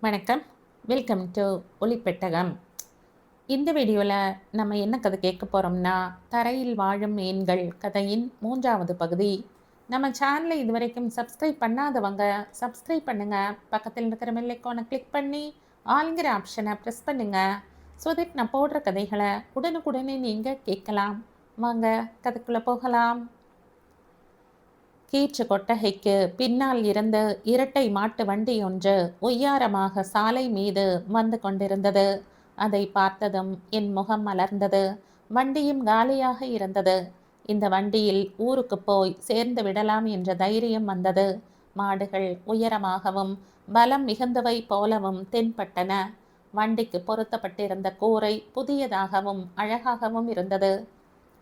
வணக்கம். Welcome to Olipettagam. இந்த வீடியோவில் நம்ம என்ன கதை கேட்க போகிறோம்னா, தரையில் வாழும் மீன்கள் கதையின் 3வது பகுதி. நம்ம சேனலை இதுவரைக்கும் சப்ஸ்கிரைப் பண்ணாதவங்க சப்ஸ்கிரைப் பண்ணுங்கள். பக்கத்தில் இருக்கிற பெல் ஐகானை கிளிக் பண்ணி ஆளுங்கிற ஆப்ஷனை ப்ரெஸ் பண்ணுங்கள். ஸோ தட் நான் போடுற கதைகளை உடனுக்குடனே நீங்கள் கேட்கலாம். வாங்க கதைக்குள்ளே போகலாம். கீற்று கொட்டகைக்கு பின்னால் இருந்த இரட்டை மாட்டு வண்டி ஒன்று ஒய்யாரமாக சாலை மீது வந்து கொண்டிருந்தது. அதை பார்த்ததும் என் முகம் மலர்ந்தது. வண்டியும் காலியாக இருந்தது. இந்த வண்டியில் ஊருக்கு போய் சேர்ந்து விடலாம் என்ற தைரியம் வந்தது. மாடுகள் உயரமாகவும் பலம் மிகுந்தவை போலவும் தென்பட்டன. வண்டிக்கு பொருத்தப்பட்டிருந்த கூரை புதியதாகவும் அழகாகவும் இருந்தது.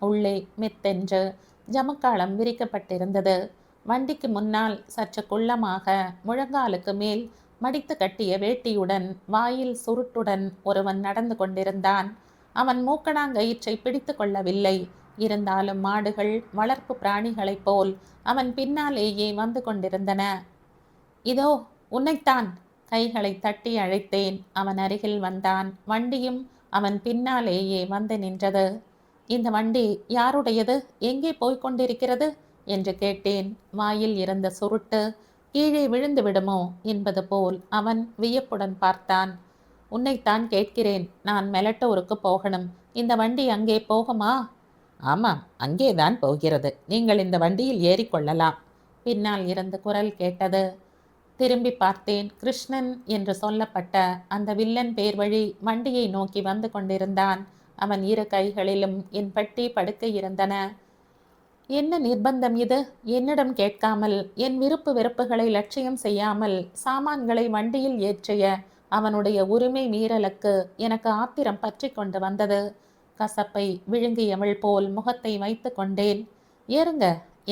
உள்ளே மெத்தென்று ஜமக்காளம் விரிக்கப்பட்டிருந்தது. வண்டிக்கு முன்னால் சற்று குள்ளமாக முழங்காலுக்கு மேல் மடித்து கட்டிய வேட்டியுடன் வாயில் சுருட்டுடன் ஒருவன் நடந்து கொண்டிருந்தான். அவன் மூக்கணாங்கயிற்றை பிடித்து கொள்ளவில்லை. இருந்தாலும் மாடுகள் வளர்ப்பு பிராணிகளைப் போல் அவன் பின்னாலேயே வந்து கொண்டிருந்தன. இதோ உன்னைத்தான், கைகளை தட்டி அழைத்தேன். அவன் அருகில் வந்தான். வண்டியும் அவன் பின்னாலேயே வந்து நின்றது. இந்த வண்டி யாருடையது? எங்கே போய்கொண்டிருக்கிறது என்று கேட்டேன். வாயில் இருந்த சுருட்டு கீழே விழுந்து விடுமோ என்பது போல் அவன் வியப்புடன் பார்த்தான். உன்னைத்தான் கேட்கிறேன். நான் மெலட்டூருக்கு போகணும். இந்த வண்டி அங்கே போகுமா? ஆமாம், அங்கேதான் போகிறது. நீங்கள் இந்த வண்டியில் ஏறிக்கொள்ளலாம். பின்னால் இருந்து குரல் கேட்டது. திரும்பி பார்த்தேன். கிருஷ்ணன் என்று சொல்லப்பட்ட அந்த வில்லன் பேர் வழி வண்டியை நோக்கி வந்து கொண்டிருந்தான். அவன் இரு கைகளிலும் என் பட்டி படுக்கை இருந்தன. என்ன நிர்பந்தம் இது? என்னிடம் கேட்காமல், என் விருப்பு வெறுப்புகளை லட்சியம் செய்யாமல் சாமான்களை வண்டியில் ஏற்றிய அவனுடைய உரிமை மீறலுக்கு எனக்கு ஆத்திரம் பற்றி கொண்டு வந்தது. கசப்பை விழுங்கியவள் போல் முகத்தை வைத்து கொண்டேன். ஏறுங்க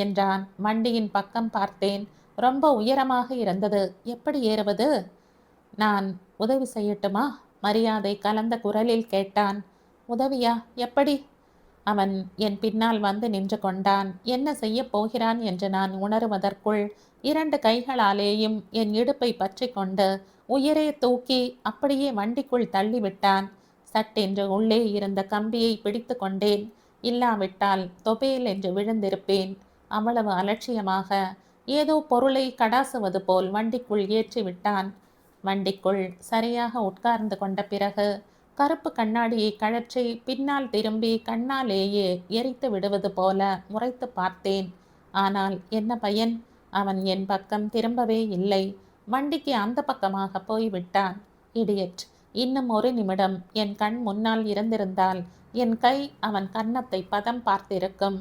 என்றான். வண்டியின் பக்கம் பார்த்தேன். ரொம்ப உயரமாக இருந்தது. எப்படி ஏறுவது? நான் உதவி செய்யட்டுமா? மரியாதை கலந்த குரலில் கேட்டான். உதவியா? எப்படி? அவன் என் பின்னால் வந்து நின்று கொண்டான். என்ன செய்ய போகிறான் என்று நான் உணருவதற்குள் 2 கைகளாலேயும் என் இடுப்பை பற்றி கொண்டு உயரே தூக்கி அப்படியே வண்டிக்குள் தள்ளிவிட்டான். சட்டென்று உள்ளே இருந்த கம்பியை பிடித்து கொண்டேன். இல்லாவிட்டால் தொபேல் என்று விழுந்திருப்பேன். அவ்வளவு அலட்சியமாக ஏதோ பொருளை கடாசுவது போல் வண்டிக்குள் ஏற்றி விட்டான். வண்டிக்குள் சரியாக உட்கார்ந்து கொண்ட பிறகு கருப்பு கண்ணாடியை கழற்றி பின்னால் திரும்பி கண்ணாலேயே எரித்து விடுவது போல முறைத்து பார்த்தேன். ஆனால் என்ன பயன்? அவன் என் பக்கம் திரும்பவே இல்லை. வண்டிக்கு அந்த பக்கமாக போய்விட்டான். இடியட்! இன்னும் ஒரு நிமிடம் என் கண் முன்னால் இருந்திருந்தால் என் கை அவன் கன்னத்தை பதம் பார்த்திருக்கும்.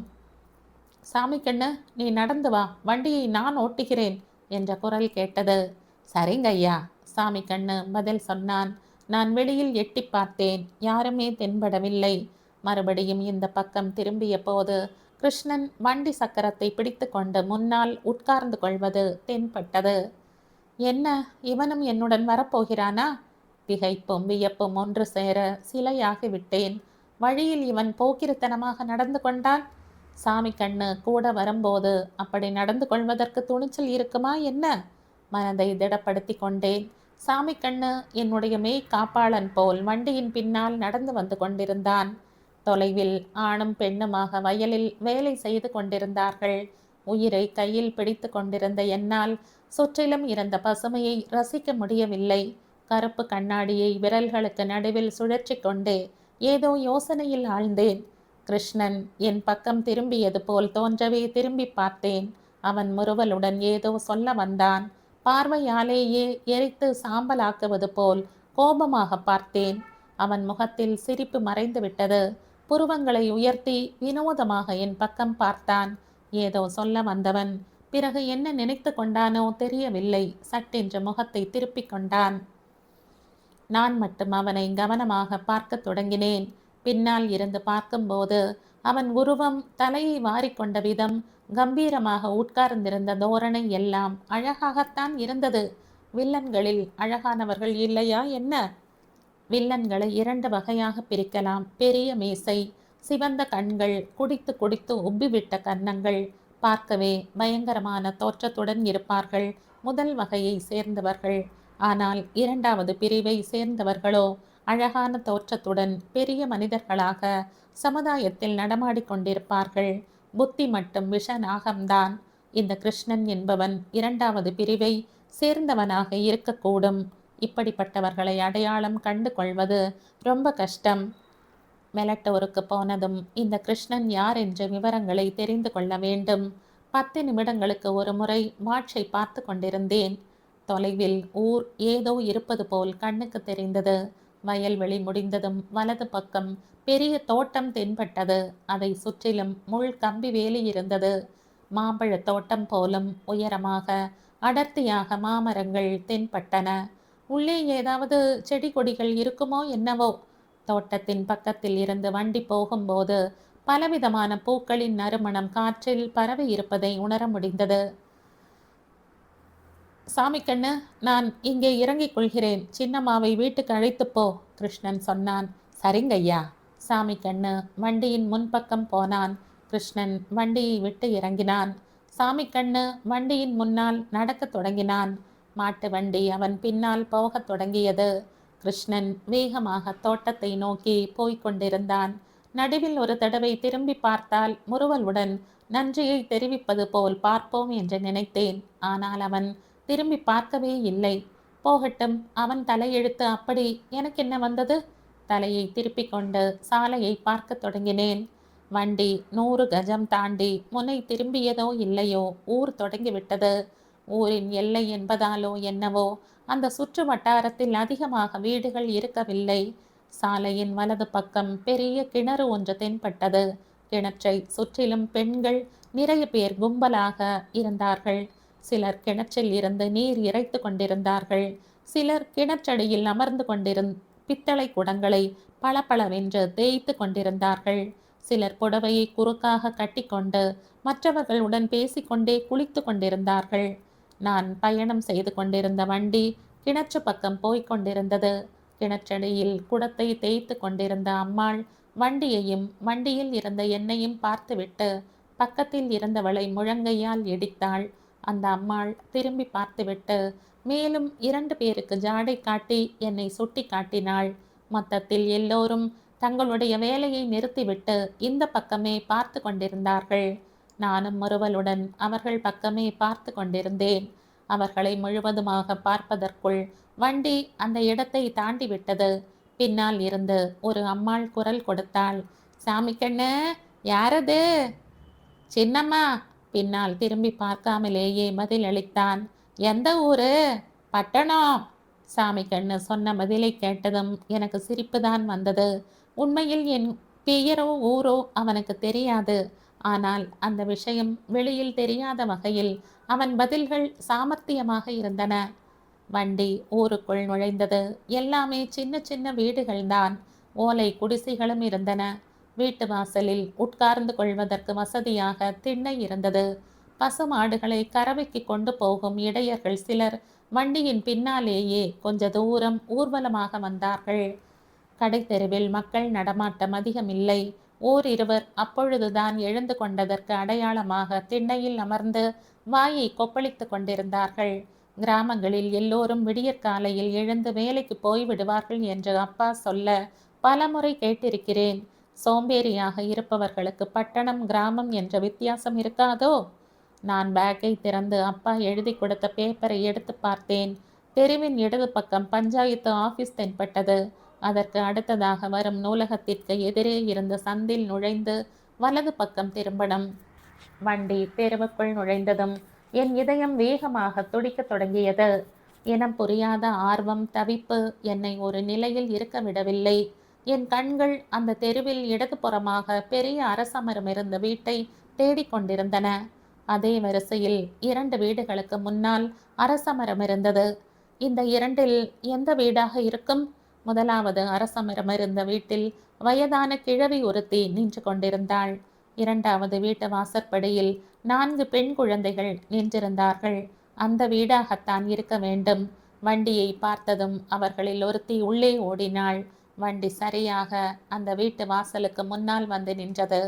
சாமி கண்ணு, நீ நடந்து வா, வண்டியை நான் ஓட்டுகிறேன் என்ற குரல் கேட்டது. சரிங்க ஐயா, சாமி கண்ணு பதில் சொன்னான். நான் வெளியில் எட்டி பார்த்தேன். யாருமே தென்படவில்லை. மறுபடியும் இந்த பக்கம் திரும்பிய போது கிருஷ்ணன் வண்டி சக்கரத்தை பிடித்து கொண்டு முன்னால் உட்கார்ந்து கொள்வது தென்பட்டது. என்ன, இவனும் என்னுடன் வரப்போகிறானா? திகைப்பும் வியப்பும் ஒன்று சேர சிலையாகிவிட்டேன். வழியில் இவன் போக்கிரித்தனமாக நடந்து கொண்டான். சாமி கண்ணு கூட வரும்போது அப்படி நடந்து கொள்வதற்கு துணிச்சல் இருக்குமா என்ன? மனதை திடப்படுத்தி கொண்டேன். சாமி கண்ணு என்னுடைய மெய் காப்பாளன் போல் வண்டியின் பின்னால் நடந்து வந்து கொண்டிருந்தான். தொலைவில் ஆணும் பெண்ணுமாக வயலில் வேலை செய்து கொண்டிருந்தார்கள். உயிரை கையில் பிடித்து கொண்டிருந்த என்னால் சுற்றிலும் இருந்த பசுமையை ரசிக்க முடியவில்லை. கருப்பு கண்ணாடியை விரல்களுக்கு நடுவில் சுழற்றி கொண்டே ஏதோ யோசனையில் ஆழ்ந்தேன். கிருஷ்ணன் என் பக்கம் திரும்பியது போல் தோன்றவே திரும்பி பார்த்தேன். அவன் முறுவலுடன் ஏதோ சொல்ல வந்தான். பார்வையாலேயே எரித்து சாம்பலாக்குவது போல் கோபமாக பார்த்தேன். அவன் முகத்தில் சிரிப்பு மறைந்து விட்டது. புருவங்களை உயர்த்தி வினோதமாக என் பக்கம் பார்த்தான். ஏதோ சொல்ல வந்தவன் பிறகு என்ன நினைத்து கொண்டானோ தெரியவில்லை. சட்டென்று முகத்தை திருப்பிக் கொண்டான். நான் மட்டும் அவனை கவனமாக பார்க்க தொடங்கினேன். பின்னால் இருந்து பார்க்கும்போது அவன் உருவம், தலையை வாரிக்கொண்ட விதம், கம்பீரமாக உட்கார்ந்திருந்த தோரணை எல்லாம் அழகாகத்தான் இருந்தது. வில்லன்களில் அழகானவர்கள் இல்லையா என்ன? வில்லன்களை 2 வகையாக பிரிக்கலாம். பெரிய மீசை, சிவந்த கண்கள், குடித்து குடித்து உப்பிவிட்ட கன்னங்கள், பார்க்கவே பயங்கரமான தோற்றத்துடன் இருப்பார்கள். முதல் வகையை சேர்ந்தவர்கள். ஆனால் இரண்டாவது பிரிவை சேர்ந்தவர்களோ அழகான தோற்றத்துடன் பெரிய மனிதர்களாக சமுதாயத்தில் நடமாடிக் கொண்டிருப்பார்கள். புத்தி மட்டும் விஷ நாகம்தான். இந்த கிருஷ்ணன் என்பவன் இரண்டாவது பிரிவை சேர்ந்தவனாக இருக்கக்கூடும். இப்படிப்பட்டவர்களை அடையாளம் கண்டு கொள்வது ரொம்ப கஷ்டம். மெலட்டோருக்கு போனதும் இந்த கிருஷ்ணன் யார் என்ற விவரங்களை தெரிந்து கொள்ள வேண்டும். 10 நிமிடங்களுக்கு ஒரு முறை வாட்சை பார்த்து கொண்டிருந்தேன். தொலைவில் ஊர் ஏதோ இருப்பது போல் கண்ணுக்கு தெரிந்தது. வயல்வெளி முடிந்ததும் வலது பக்கம் பெரிய தோட்டம் தென்பட்டது. அதை சுற்றிலும் முள் கம்பி வேலி இருந்தது. மாம்பழ தோட்டம் போலும் உயரமாக அடர்த்தியாக மாமரங்கள் தென்பட்டன. உள்ளே ஏதாவது செடி கொடிகள் இருக்குமோ என்னவோ. தோட்டத்தின் பக்கத்தில் இருந்து வண்டி போகும்போது பலவிதமான பூக்களின் நறுமணம் காற்றில் பரவி இருப்பதை உணர முடிந்தது. சாமி கண்ணு, நான் இங்கே இறங்கிக் கொள்கிறேன். சின்னம்மாவை வீட்டுக்கு அழைத்து போ, கிருஷ்ணன் சொன்னான். சரிங்கய்யா. சாமி கண்ணு வண்டியின் முன்பக்கம் போனான். கிருஷ்ணன் வண்டியை விட்டு இறங்கினான். சாமி கண்ணு வண்டியின் முன்னால் நடக்கத் தொடங்கினான். மாட்டு வண்டி அவன் பின்னால் போகத் தொடங்கியது. கிருஷ்ணன் வேகமாக தோட்டத்தை நோக்கி போய்க் கொண்டிருந்தான். நடுவில் ஒரு தடவை திரும்பி பார்த்தால் முறுவலுடன் நன்றியை தெரிவிப்பது போல் பார்ப்போம் என்று நினைத்தேன். ஆனால் அவன் திரும்பி பார்க்கவே இல்லை. போகட்டும், அவன் தலையெழுத்து அப்படி, எனக்கு என்ன வந்தது? தலையை திருப்பிக் கொண்டு சாலையை பார்க்க தொடங்கினேன். வண்டி 100 கஜம் தாண்டி முனை திரும்பியதோ இல்லையோ ஊர் தொடங்கிவிட்டது. ஊரின் எல்லை என்பதாலோ என்னவோ அந்த சுற்று வட்டாரத்தில் அதிகமாக வீடுகள் இருக்கவில்லை. சாலையின் வலது பக்கம் பெரிய கிணறு ஒன்று தென்பட்டது. கிணற்றை சுற்றிலும் பெண்கள் நிறைய பேர் கும்பலாக இருந்தார்கள். சிலர் கிணற்றில் இருந்து நீர் இறைத்து கொண்டிருந்தார்கள். சிலர் கிணற்றடியில் அமர்ந்து பித்தளை குடங்களை பளபளவென்று தேய்த்து கொண்டிருந்தார்கள். சிலர் புடவையை குறுக்காக கட்டிக்கொண்டு மற்றவர்களுடன் பேசிக்கொண்டே குளித்து கொண்டிருந்தார்கள். நான் பயணம் செய்து கொண்டிருந்த வண்டி கிணற்று பக்கம் போய்க் கொண்டிருந்தது. கிணற்றடியில் குடத்தை தேய்த்து கொண்டிருந்த அம்மாள் வண்டியையும் வண்டியில் இருந்த என்னையும் பார்த்துவிட்டு பக்கத்தில் இருந்தவளை முழங்கையால் இடித்தாள். அந்த அம்மாள் திரும்பி பார்த்துவிட்டு மேலும் 2 பேருக்கு ஜாடை காட்டி என்னை சுட்டி காட்டினாள். மொத்தத்தில் எல்லோரும் தங்களுடைய வேலையை நிறுத்திவிட்டு இந்த பக்கமே பார்த்து கொண்டிருந்தார்கள். நானும் முறுவலுடன் அவர்கள் பக்கமே பார்த்து கொண்டிருந்தேன். அவர்களை முழுவதுமாக பார்ப்பதற்குள் வண்டி அந்த இடத்தை தாண்டி விட்டது. பின்னால் இருந்து ஒரு அம்மாள் குரல் கொடுத்தாள். சாமி கண்ணு, யாரது? சின்னம்மா, பின்னால் திரும்பி பார்க்காமலேயே பதில் அளித்தான். எந்த ஊரு? பட்டணம். சாமி கண்ணு சொன்ன பதிலை கேட்டதும் எனக்கு சிரிப்புதான் வந்தது. உண்மையில் என் பெயரோ ஊரோ அவனுக்கு தெரியாது. ஆனால் அந்த விஷயம் வெளியில் தெரியாத வகையில் அவன் பதில்கள் சாமர்த்தியமாக இருந்தன. வண்டி ஊருக்குள் நுழைந்தது. எல்லாமே சின்ன சின்ன வீடுகள்தான். ஓலை குடிசைகளும் இருந்தன. வீட்டு வாசலில் உட்கார்ந்து கொள்வதற்கு வசதியாக திண்ணை இருந்தது. பசு மாடுகளை கறவைக்கு கொண்டு போகும் இடையர்கள் சிலர் வண்டியின் பின்னாலேயே கொஞ்ச தூரம் ஊர்வலமாக வந்தார்கள். கடைத்தெருவில் மக்கள் நடமாட்டம் அதிகமில்லை. ஓரிருவர் அப்பொழுதுதான் எழுந்து கொண்டதற்கு அடையாளமாக திண்ணையில் அமர்ந்து வாயை கொப்பளித்து கொண்டிருந்தார்கள். கிராமங்களில் எல்லோரும் விடியற்காலையில் எழுந்து வேலைக்கு போய்விடுவார்கள் என்று அப்பா சொல்ல பலமுறை கேட்டிருக்கிறேன். சோம்பேறியாக இருப்பவர்களுக்கு பட்டணம் கிராமம் என்ற வித்தியாசம் இருக்காதோ? நான் பேக்கை திறந்து அப்பா எழுதி கொடுத்த பேப்பரை எடுத்து பார்த்தேன். தெருவின் இடது பக்கம் பஞ்சாயத்து ஆபீஸ் தென்பட்டது. அதற்கு அடுத்ததாக வரும் நூலகத்திற்கு எதிரே இருந்த சந்தில் நுழைந்து வலது பக்கம் திரும்பணும். வண்டி தெருவுக்குள் நுழைந்ததும் என் இதயம் வேகமாக துடிக்கத் தொடங்கியது. இனம் புரியாத ஆர்வம், தவிப்பு என்னை ஒரு நிலையில் இருக்க விடவில்லை. என் கண்கள் அந்த தெருவில் இடதுபுறமாக பெரிய அரசமரம் இருந்த வீட்டை தேடிக்கொண்டிருந்தன. அதே வரிசையில் 2 வீடுகளுக்கு முன்னால் அரசமரம் இருந்தது. இந்த 2இல் எந்த வீடாக இருக்கும்? முதலாவது அரசமரம் இருந்த வீட்டில் வயதான கிழவி ஒருத்தி நின்று கொண்டிருந்தாள். 2வது வீட்டு வாசற்படியில் 4 பெண் குழந்தைகள் நின்றிருந்தார்கள். அந்த வீடாகத்தான் இருக்க வேண்டும். வண்டியை பார்த்ததும் அவர்களில் ஒருத்தி உள்ளே ஓடினாள். வண்டி சரியாக அந்த வீட்டு வாசலுக்கு முன்னால் வந்து நின்றது.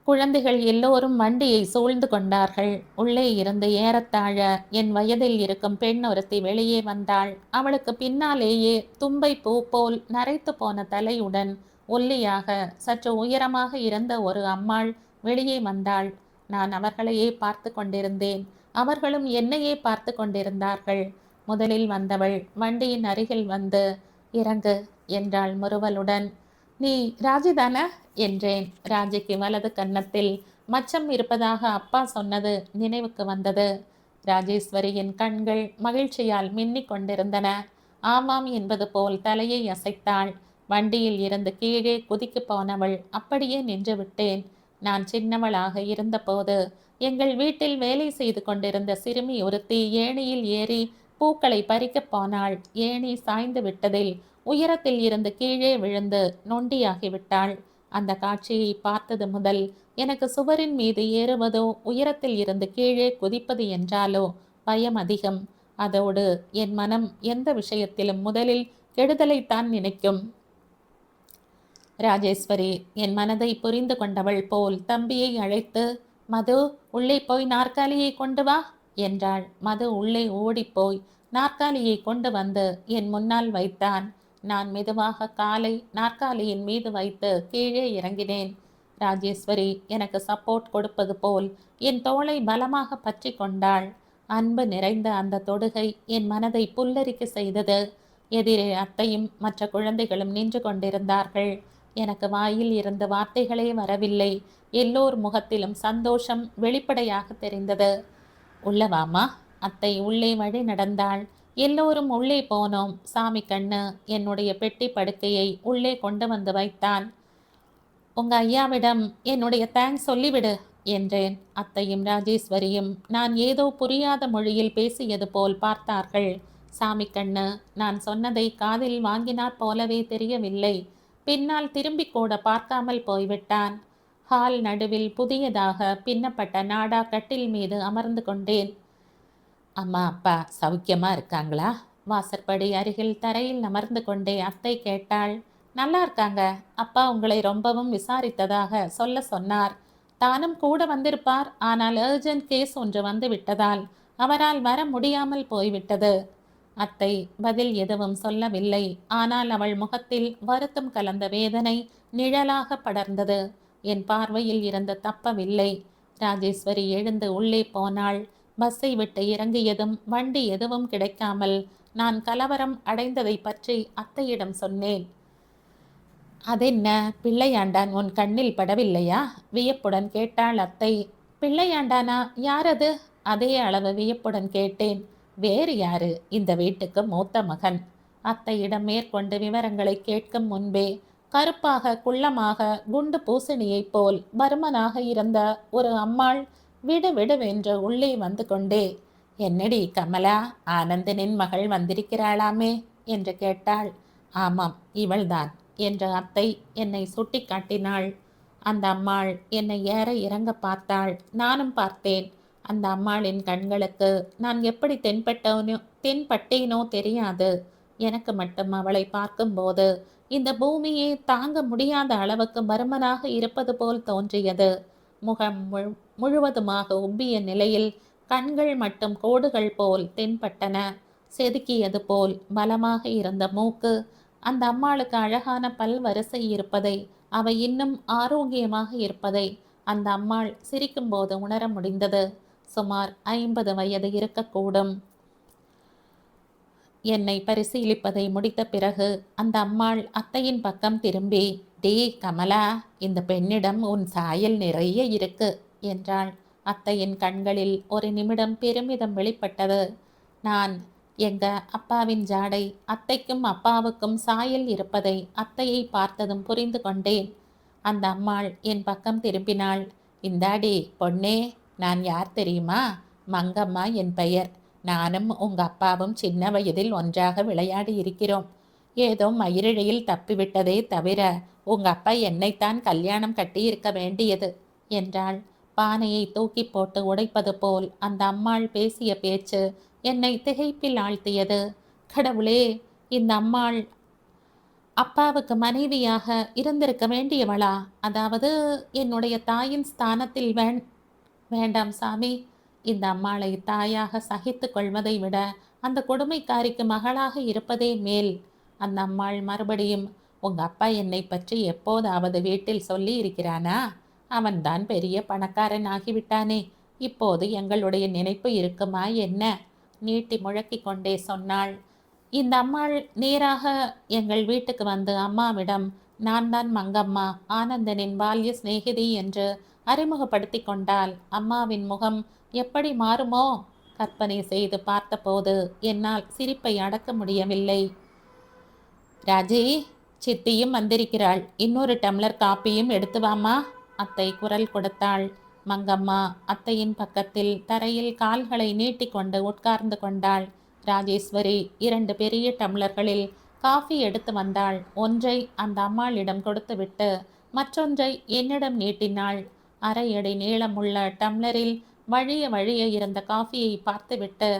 குழந்தைகள் எல்லோரும் வண்டியை சூழ்ந்து கொண்டார்கள். உள்ளே இருந்து ஏறத்தாழ என் வயதில் இருக்கும் பெண் ஒருத்தி வெளியே வந்தாள். அவளுக்கு பின்னாலேயே தும்பை பூ போல் நரைத்து போன தலையுடன் ஒல்லியாக சற்று உயரமாக இருந்த ஒரு அம்மாள் வெளியே வந்தாள். நான் அவர்களையே பார்த்து கொண்டிருந்தேன். அவர்களும் என்னையே பார்த்து கொண்டிருந்தார்கள். முதலில் வந்தவள் வண்டியின் அருகில் வந்து, "இறங்கு" என்றாள் முறுவலுடன். "நீ ராஜிதானா?" என்றேன். ராஜிக்கு வலது கன்னத்தில் மச்சம் இருப்பதாக அப்பா சொன்னது நினைவுக்கு வந்தது. ராஜேஸ்வரியின் கண்கள் மகிழ்ச்சியால் மின்னிக் கொண்டிருந்தன. ஆமாம் என்பது போல் தலையை அசைத்தாள். வண்டியில் இருந்து கீழே குதிக்கு போனவள் அப்படியே நின்று விட்டேன். நான் சின்னவளாக இருந்தபோது எங்கள் வீட்டில் வேலை செய்து கொண்டிருந்த சிறுமி ஒருத்தி ஏணியில் ஏறி பூக்களை பறிக்கப் போனாள். ஏணி சாய்ந்து விட்டதில் உயரத்தில் இருந்து கீழே விழுந்து நொண்டியாகிவிட்டாள். அந்த காட்சியை பார்த்தது முதல் எனக்கு சுவரின் மீது ஏறுவதோ உயரத்தில் இருந்து கீழே குதிப்பது என்றாலோ பயம் அதிகம். அதோடு என் மனம் எந்த விஷயத்திலும் முதலில் கெடுதலைத்தான் நினைக்கும். ராஜேஸ்வரி என் மனதை புரிந்து கொண்டவள் போல் தம்பியை அழைத்து, "மது, உள்ளே போய் நாற்காலியை கொண்டு வா" என்றாள். மது உள்ளே ஓடிப்போய் நாற்காலியை கொண்டு வந்து என் முன்னால் வைத்தான். நான் மெதுவாக காலை நாற்காலியின் மீது வைத்து கீழே இறங்கினேன். ராஜேஸ்வரி எனக்கு சப்போர்ட் கொடுப்பது போல் என் தோளை பலமாக பற்றி கொண்டாள். அன்பு நிறைந்த அந்த தொடுகை என் மனதை புல்லரிக்க செய்தது. எதிரே அத்தையும் மற்ற குழந்தைகளும் நின்று கொண்டிருந்தார்கள். எனக்கு வாயில் இருந்து வார்த்தைகளே வரவில்லை. எல்லோர் முகத்திலும் சந்தோஷம் வெளிப்படையாக தெரிந்தது. "உள்ளவாமா" அத்தை உள்ளே வழி நடந்தாள். எல்லோரும் உள்ளே போனோம். சாமி கண்ணு என்னுடைய பெட்டி படுக்கையை உள்ளே கொண்டு வந்து வைத்தான். "உங்க ஐயாவிடம் என்னுடைய தேங்க்ஸ் சொல்லிவிடு" என்றேன். அத்தையும் ராஜேஸ்வரியும் நான் ஏதோ புரியாத மொழியில் பேசியது போல் பார்த்தார்கள். சாமி கண்ணு நான் சொன்னதை காதில் வாங்கினார் போலவே தெரியவில்லை. பின்னால் திரும்பி கூட பார்க்காமல் போய்விட்டான். ஹால் நடுவில் புதியதாக பின்னப்பட்ட நாடா கட்டில் மீது அமர்ந்து கொண்டேன். "அம்மா அப்பா சௌக்கியமா இருக்காங்களா?" வாசற்படி அருகில் தரையில் அமர்ந்து கொண்டே அத்தை கேட்டாள். "நல்லா இருக்காங்க. அப்பா உங்களை ரொம்பவும் விசாரித்ததாக சொல்ல சொன்னார். தானும் கூட வந்திருப்பார். ஆனால் அர்ஜென்ட் கேஸ் ஒன்று வந்து விட்டதால் அவரால் வர முடியாமல் போய்விட்டது." அத்தை பதில் எதுவும் சொல்லவில்லை. ஆனால் அவள் முகத்தில் வருத்தம் கலந்த வேதனை நிழலாக படர்ந்தது. என் பார்வையில் இருந்து தப்பவில்லை. ராஜேஸ்வரி எழுந்து உள்ளே போனாள். பஸ்ஸை விட்டு இறங்கியதும் வண்டி எதுவும் கிடைக்காமல் நான் கலவரம் அடைந்ததை பற்றி அத்தையிடம் சொன்னேன். "அதென்ன, பிள்ளையாண்டான் உன் கண்ணில் படவில்லையா?" வியப்புடன் கேட்டாள் அத்தை. "பிள்ளையாண்டானா? யார் அது?" அதே அளவு வியப்புடன் கேட்டேன். "வேறு யாரு? இந்த வீட்டுக்கு மூத்த மகன்." அத்தையிடம் மேற்கொண்டு விவரங்களை கேட்கும் முன்பே கருப்பாக குள்ளமாக குண்டு பூசணியைப் போல் பருமனாக இருந்த ஒரு அம்மாள் விடு விடுவென்று உள்ளே வந்து கொண்டே, "என்னடி கமலா, ஆனந்தனின் மகள் வந்திருக்கிறாளாமே" என்று கேட்டாள். "ஆமாம், இவள்தான்" என்ற அத்தை என்னை சுட்டி காட்டினாள். அந்த அம்மாள் என்னை ஏற இறங்க பார்த்தாள். நானும் பார்த்தேன். அந்த அம்மாளின் கண்களுக்கு நான் எப்படி தென்பட்டேனோ தெரியாது. எனக்கு மட்டும் அவளை பார்க்கும்போது இந்த பூமியே தாங்க முடியாத அளவுக்கு பருமனாக இருப்பது போல் தோன்றியது. முகம் முழுவதுமாக உப்பிய நிலையில் கண்கள் மட்டும் கோடுகள் போல் தென்பட்டன. செதுக்கியது போல் பலமாக இருந்த மூக்கு, அந்த அம்மாளுக்கு அழகான பல் வரிசை இருப்பதை, அவை இன்னும் ஆரோக்கியமாக இருப்பதை அந்த அம்மாள் சிரிக்கும்போது உணர முடிந்தது. சுமார் 50 வயது இருக்கக்கூடும். என்னை பரிசீலிப்பதை முடித்த பிறகு அந்த அம்மாள் அத்தையின் பக்கம் திரும்பி, "டே கமலா, இந்த பெண்ணிடம் உன் சாயல் நிறைய இருக்கு" என்றாள். அத்தையின் கண்களில் ஒரு நிமிடம் பெருமிதம் வெளிப்பட்டது. நான் எங்க அப்பாவின் ஜாடை அத்தைக்கும் அப்பாவுக்கும் சாயல் இருப்பதை அத்தையை பார்த்ததும் புரிந்து கொண்டேன். அந்த அம்மாள் என் பக்கம் திரும்பினாள். "இந்தாடி பொன்னே, நான் யார் தெரியுமா? மங்கம்மா என் பெயர். நானும் உங்க அப்பாவும் சின்ன வயதில் ஒன்றாக விளையாடி இருக்கிறோம். ஏதோ மயிரிழையில் தப்பிவிட்டதே தவிர உங்க அப்பா என்னைத்தான் கல்யாணம் கட்டியிருக்க வேண்டியது" என்றாள். பானையை தூக்கி போட்டு உடைப்பது போல் அந்த அம்மாள் பேசிய பேச்சு என்னை திகைப்பில் ஆழ்த்தியது. கடவுளே, இந்த அம்மாள் அப்பாவுக்கு மனைவியாக இருந்திருக்க வேண்டியவளா? அதாவது என்னுடைய தாயின் ஸ்தானத்தில் வேண்டாம் சாமி. இந்த அம்மாளை தாயாக சகித்து கொள்வதை விட அந்த கொடுமைக்காரிக்கு மகளாக இருப்பதே மேல். அந்த அம்மாள் மறுபடியும், உங்க அப்பா என்னை பற்றி எப்போதாவது வீட்டில் சொல்லி இருக்கிறானா? அவன்தான் பெரிய பணக்காரன் ஆகிவிட்டானே, இப்போது எங்களுடைய நினைப்பு இருக்குமா என்ன? நீட்டி முழக்கிக் கொண்டே சொன்னாள். இந்த அம்மாள் நேராக எங்கள் வீட்டுக்கு வந்து அம்மாவிடம், நான் தான் மங்கம்மா, ஆனந்தனின் பால்ய சிநேகிதி என்று அறிமுகப்படுத்தி கொண்டால் அம்மாவின் முகம் எப்படி மாறுமோ? கற்பனை செய்து பார்த்தபோது என்னால் சிரிப்பை அடக்க முடியவில்லை. ராஜி, சித்தியும் வந்திருக்கிறாள், இன்னொரு டம்ளர் காப்பியும் எடுத்து வாமா. அத்தை குரல் கொடுத்தாள். மங்கம்மா அத்தையின் பக்கத்தில் தரையில் கால்களை நீட்டிக்கொண்டு உட்கார்ந்து கொண்டாள். ராஜேஸ்வரி 2 பெரிய டம்ளர்களில் காஃபி எடுத்து வந்தாள். ஒன்றை அந்த அம்மாளிடம் கொடுத்துவிட்டு மற்றொன்றை என்னிடம் நீட்டினாள். 1/2 அடி நீளமுள்ள டம்ளரில் வழிய வழிய இருந்த காஃபியை பார்த்துவிட்டு,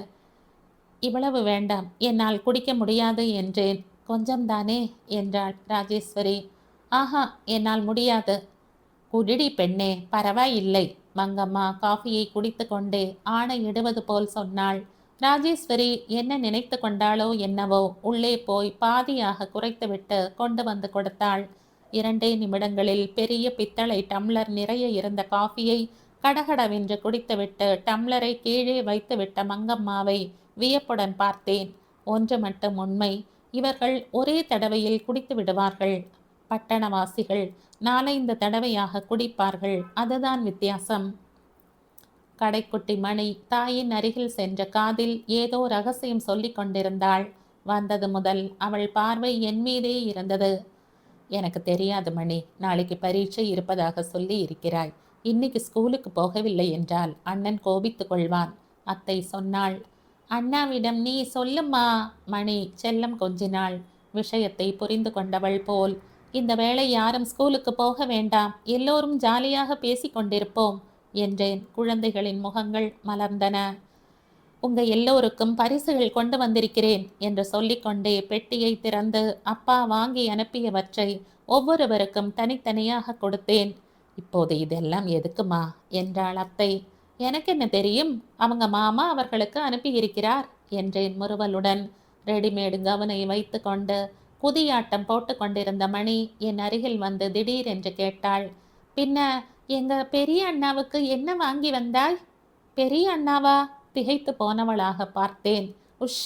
இவ்வளவு வேண்டாம், என்னால் குடிக்க முடியாது என்றேன். கொஞ்சம்தானே என்றாள் ராஜேஸ்வரி. ஆஹா, என்னால் முடியாது. குடிடி பெண்ணே, பரவாயில்லை. மங்கம்மா காஃபியை குடித்து கொண்டே ஆணையிடுவது போல் சொன்னாள். ராஜேஸ்வரி என்ன நினைத்து கொண்டாளோ என்னவோ, உள்ளே போய் பாதியாக குறைத்துவிட்டு கொண்டு வந்து கொடுத்தாள். 2 நிமிடங்களில் பெரிய பித்தளை டம்ளர் நிறைய இருந்த காஃபியை கடகடவென்று குடித்துவிட்டு டம்ளரை கீழே வைத்துவிட்ட மங்கம்மாவை வியப்புடன் பார்த்தேன். ஒன்று மட்டும் உண்மை, இவர்கள் ஒரே தடவையில் குடித்து விடுவார்கள். பட்டணவாசிகள் 4-5 தடவையாக குடிப்பார்கள், அதுதான் வித்தியாசம். கடைக்குட்டி மணி தாயின் அருகில் சென்ற காதில் ஏதோ ரகசியம் சொல்லிக் கொண்டிருந்தாள். வந்தது முதல் அவள் பார்வை என் மீதே இருந்தது. எனக்கு தெரியாது மணி, நாளைக்கு பரீட்சை இருப்பதாக சொல்லி இருக்கிறாய். இன்னைக்கு ஸ்கூலுக்கு போகவில்லை என்றால் அண்ணன் கோபித்து கொள்வான், அத்தை சொன்னாள். அண்ணாவிடம் நீ சொல்லுமா, மணி செல்லம் கொஞ்சினாள். விஷயத்தை புரிந்து கொண்டவள் போல், இந்த வேளை யாரும் ஸ்கூலுக்கு போக வேண்டாம், எல்லோரும் ஜாலியாக பேசிக் கொண்டிருப்போம் என்றேன். குழந்தைகளின் முகங்கள் மலர்ந்தன. உங்க எல்லோருக்கும் பரிசுகள் கொண்டு வந்திருக்கிறேன் என்று சொல்லிக்கொண்டே பெட்டியை திறந்து அப்பா வாங்கி அனுப்பியவற்றை ஒவ்வொருவருக்கும் தனித்தனியாக கொடுத்தேன். இப்போது இதெல்லாம் எதுக்குமா என்றாள் அத்தை. எனக்கு என்ன தெரியும், அவங்க மாமா அவர்களுக்கு அனுப்பியிருக்கிறார் என்றேன் முறுவலுடன். ரெடிமேடு கவனை வைத்து கொண்டு குதியாட்டம் போட்டு கொண்டிருந்த மணி என் அருகில் வந்து திடீரென்று கேட்டாள். பின்ன எங்க பெரிய அண்ணாவுக்கு என்ன வாங்கி வந்தாய்? பெரிய அண்ணாவா? திகைத்து போனவளாக பார்த்தேன். உஷ்,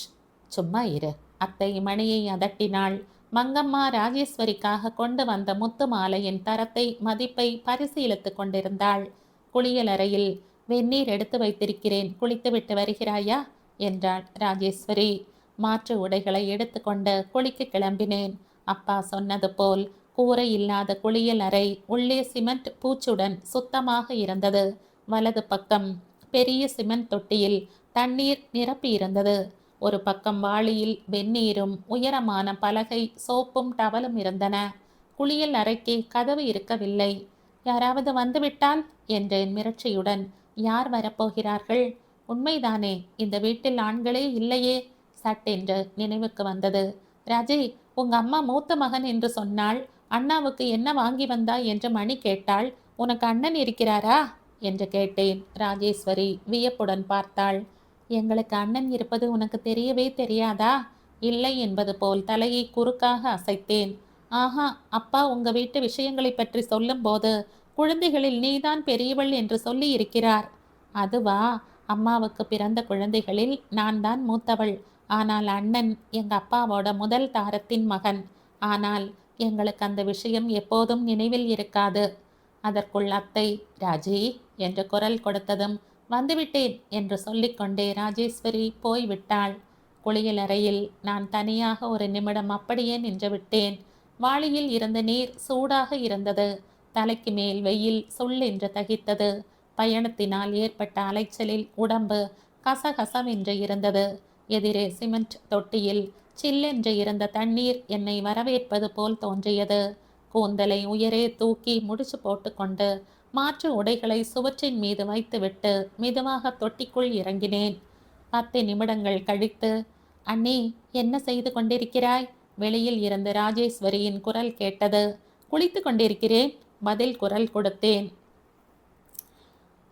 சும்மா இரு. அத்தை மணியை அதட்டினாள். மங்கம்மா ராஜேஸ்வரிக்காக கொண்டு வந்த முத்து மாலையின் தரத்தை மதிப்பை பரிசீலித்து கொண்டிருந்தாள். குளியலறையில் வெந்நீர் எடுத்து வைத்திருக்கிறேன், குளித்துவிட்டு வருகிறாயா என்றாள் ராஜேஸ்வரி. மாற்று உடைகளை எடுத்துக்கொண்டு குளிக்க கிளம்பினேன். அப்பா சொன்னது போல் கூரை இல்லாத குளியல் அறை உள்ளே சிமெண்ட் பூச்சுடன் சுத்தமாக இருந்தது. வலது பக்கம் பெரிய சிமெண்ட் தொட்டியில் தண்ணீர் நிரப்பி இருந்தது. ஒரு பக்கம் வாளியில் வெந்நீரும் உயரமான பலகை சோப்பும் டவலும் இருந்தன. குளியல் அறைக்கு கதவு இருக்கவில்லை. யாராவது வந்துவிட்டால் என்றேன் மிரட்சியுடன். யார் வரப்போகிறார்கள்? உண்மைதானே, இந்த வீட்டில் ஆண்களே இல்லையே. சட்டென்று நினைவுக்கு வந்தது. ராஜி, உங்க அம்மா மூத்த மகன் என்று சொன்னாள். அண்ணாவுக்கு என்ன வாங்கி வந்தாய் என்று மணி கேட்டாள். உனக்கு அண்ணன் இருக்கிறாரா என்று கேட்டேன். ராஜேஸ்வரி வியப்புடன் பார்த்தாள். எங்களுக்கு அண்ணன் இருப்பது உனக்கு தெரியவே தெரியாதா? இல்லை என்பது போல் தலையை குறுக்காக அசைத்தேன். ஆஹா, அப்பா உங்க வீட்டு விஷயங்களை பற்றி சொல்லும்போது குழந்தைகளில் நீதான் பெரியவள் என்று சொல்லி இருக்கிறார். அதுவா? அம்மாவுக்கு பிறந்த குழந்தைகளில் நான் தான் மூத்தவள். ஆனால் அண்ணன் எங்க அப்பாவோட முதல் தாரத்தின் மகன். ஆனால் எங்களுக்கு அந்த விஷயம் எப்போதும் நினைவில் இருக்காது. அதற்குள் அத்தை ராஜி என்று குரல் கொடுத்ததும் வந்துவிட்டேன் என்று சொல்லிக்கொண்டே ராஜேஸ்வரி போய்விட்டாள். குளியலறையில் நான் தனியாக ஒரு நிமிடம் அப்படியே நின்றுவிட்டேன். வாளியில் இருந்த நீர் சூடாக இருந்தது. தலைக்கு மேல் வெயில் சொல்லென்று தகித்தது. பயணத்தினால் ஏற்பட்ட அலைச்சலில் உடம்பு கசகசவென்று இருந்தது. எதிரே சிமெண்ட் தொட்டியில் சில்லென்று இருந்த தண்ணீர் என்னை வரவேற்பது போல் தோன்றியது. கூந்தலை உயரே தூக்கி முடிச்சு போட்டுக்கொண்டு மாற்று உடைகளை சுவற்றின் மீது வைத்துவிட்டு மெதுவாக தொட்டிக்குள் இறங்கினேன். 10 நிமிடங்கள் கழித்து, அண்ணி என்ன செய்து கொண்டிருக்கிறாய்? வெளியில் இருந்து ராஜேஸ்வரியின் குரல் கேட்டது. குளித்து கொண்டிருக்கிறேன், பதில் குரல் கொடுத்தேன்.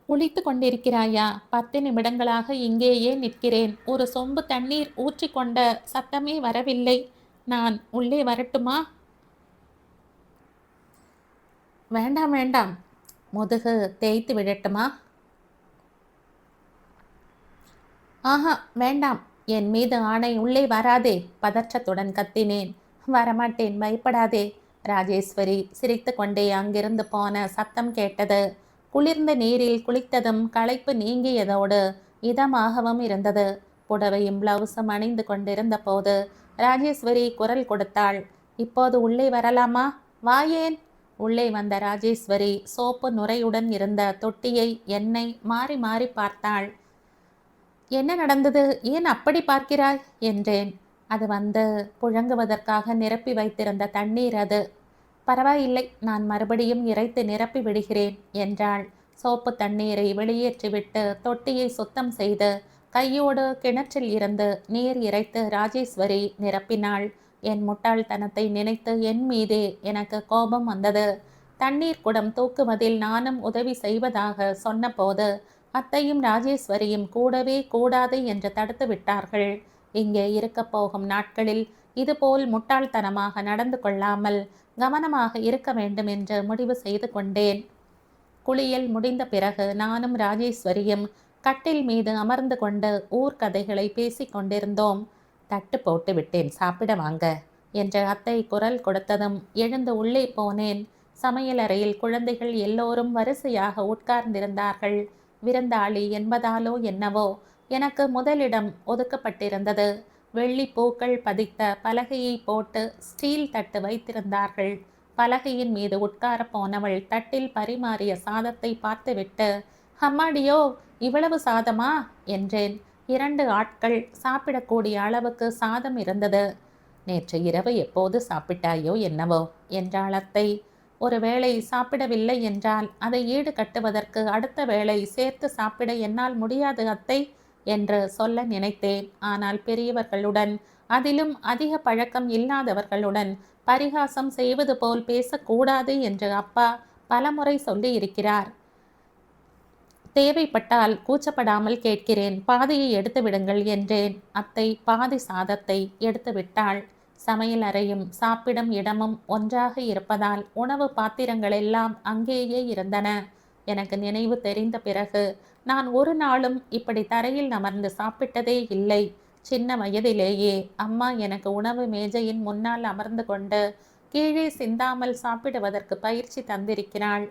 குளித்து கொண்டிருக்கிறாயா? 10 நிமிடங்களாக இங்கேயே நிற்கிறேன். ஒரு சொம்பு தண்ணீர் ஊற்றிக்கொண்ட சத்தமே வரவில்லை. நான் உள்ளே வரட்டுமா? வேண்டாம் வேண்டாம். முதுகு தேய்த்து விடட்டுமா? ஆஹா, வேண்டாம். என் மீது ஆணை, உள்ளே வராதே. பதற்றத்துடன் கத்தினேன். வரமாட்டேன், பயப்படாதே. ராஜேஸ்வரி சிரித்து கொண்டே அங்கிருந்து போன சத்தம் கேட்டது. குளிர்ந்த நீரில் குளித்ததும் களைப்பு நீங்கியதோடு இதமாகவும் இருந்தது. புடவையும் பிளவுஸும் அணிந்து கொண்டிருந்த போது ராஜேஸ்வரி குரல் கொடுத்தாள். இப்போது உள்ளே வரலாமா? வாயேன். உள்ளே வந்த ராஜேஸ்வரி சோப்பு நுரையுடன் இருந்த தொட்டியை என்னை மாறி மாறி பார்த்தாள். என்ன நடந்தது? ஏன் அப்படி பார்க்கிறாய் என்றேன். அது வந்து புழங்குவதற்காக நிரப்பி வைத்திருந்த தண்ணீர் அது. பரவாயில்லை, நான் மறுபடியும் இறைத்து நிரப்பி விடுகிறேன் என்றாள். சோப்பு தண்ணீரை வெளியேற்றிவிட்டு தொட்டியை சுத்தம் செய்து கையோடு கிணற்றில் இருந்து நீர் இறைத்து ராஜேஸ்வரி நிரப்பினாள். என் முட்டாள்தனத்தை நினைத்து என் மீதே எனக்கு கோபம் வந்தது. தண்ணீர் குடம் தூக்குவதில் நானும் உதவி செய்வதாக சொன்னபோது அத்தையும் ராஜேஸ்வரியும் கூடவே கூடாது என்று தடுத்து விட்டார்கள். இங்கே இருக்கப் போகும் நாட்களில் இதுபோல் முட்டாள்தனமாக நடந்து கொள்ளாமல் கவனமாக இருக்க வேண்டும் என்று முடிவு செய்து கொண்டேன். குளியல் முடிந்த பிறகு நானும் ராஜேஸ்வரியும் கட்டில் மீது அமர்ந்து கொண்டு ஊர்கதைகளை பேசிக் கொண்டிருந்தோம். தட்டு போட்டு விட்டேன், சாப்பிட வாங்க என்று அத்தை குரல் கொடுத்ததும் எழுந்து உள்ளே போனேன். சமையலறையில் குழந்தைகள் எல்லோரும் வரிசையாக உட்கார்ந்திருந்தார்கள். விருந்தாளி என்பதாலோ என்னவோ எனக்கு முதலிடம் ஒதுக்கப்பட்டிருந்தது. வெள்ளி பூக்கள் பதித்த பலகையை போட்டு ஸ்டீல் தட்டு வைத்திருந்தார்கள். பலகையின் மீது உட்கார போனவள் தட்டில் பரிமாறிய சாதத்தை பார்த்துவிட்டு, அம்மாடியோ, இவ்வளவு சாதமா என்றேன். 2 ஆட்கள் சாப்பிடக்கூடிய அளவுக்கு சாதம் இருந்தது. நேற்று இரவு எப்போது சாப்பிட்டாயோ என்னவோ என்றாள் அத்தை. ஒரு வேளை சாப்பிடவில்லை என்றால் அதை ஈடு கட்டுவதற்கு அடுத்த வேளை சேர்த்து சாப்பிட என்னால் முடியாது அத்தை என்று சொல்ல நினைத்தேன். ஆனால் பெரியவர்களுடன், அதிலும் அதிக பழக்கம் இல்லாதவர்களுடன் பரிகாசம் செய்வது போல் பேசக்கூடாது என்று அப்பா பலமுறை சொல்லி இருக்கிறார். தேவைப்பட்டால் கூச்சப்படாமல் கேட்கிறேன், பாதியை எடுத்து விடுங்கள் என்றேன். அத்தை பாதி சாதத்தை எடுத்து விட்டாள். சமையல் அறையும் சாப்பிடும் இடமும் ஒன்றாக இருப்பதால் உணவு பாத்திரங்கள் எல்லாம் அங்கேயே இருந்தன. எனக்கு நினைவு தெரிந்த பிறகு நான் ஒரு நாளும் இப்படி தரையில் அமர்ந்து சாப்பிட்டதே இல்லை. சின்ன வயதிலேயே அம்மா எனக்கு உணவு மேஜையின் முன்னால் அமர்ந்து கொண்டு கீழே சிந்தாமல் சாப்பிடுவதற்கு பயிற்சி தந்திருக்கிறாள்.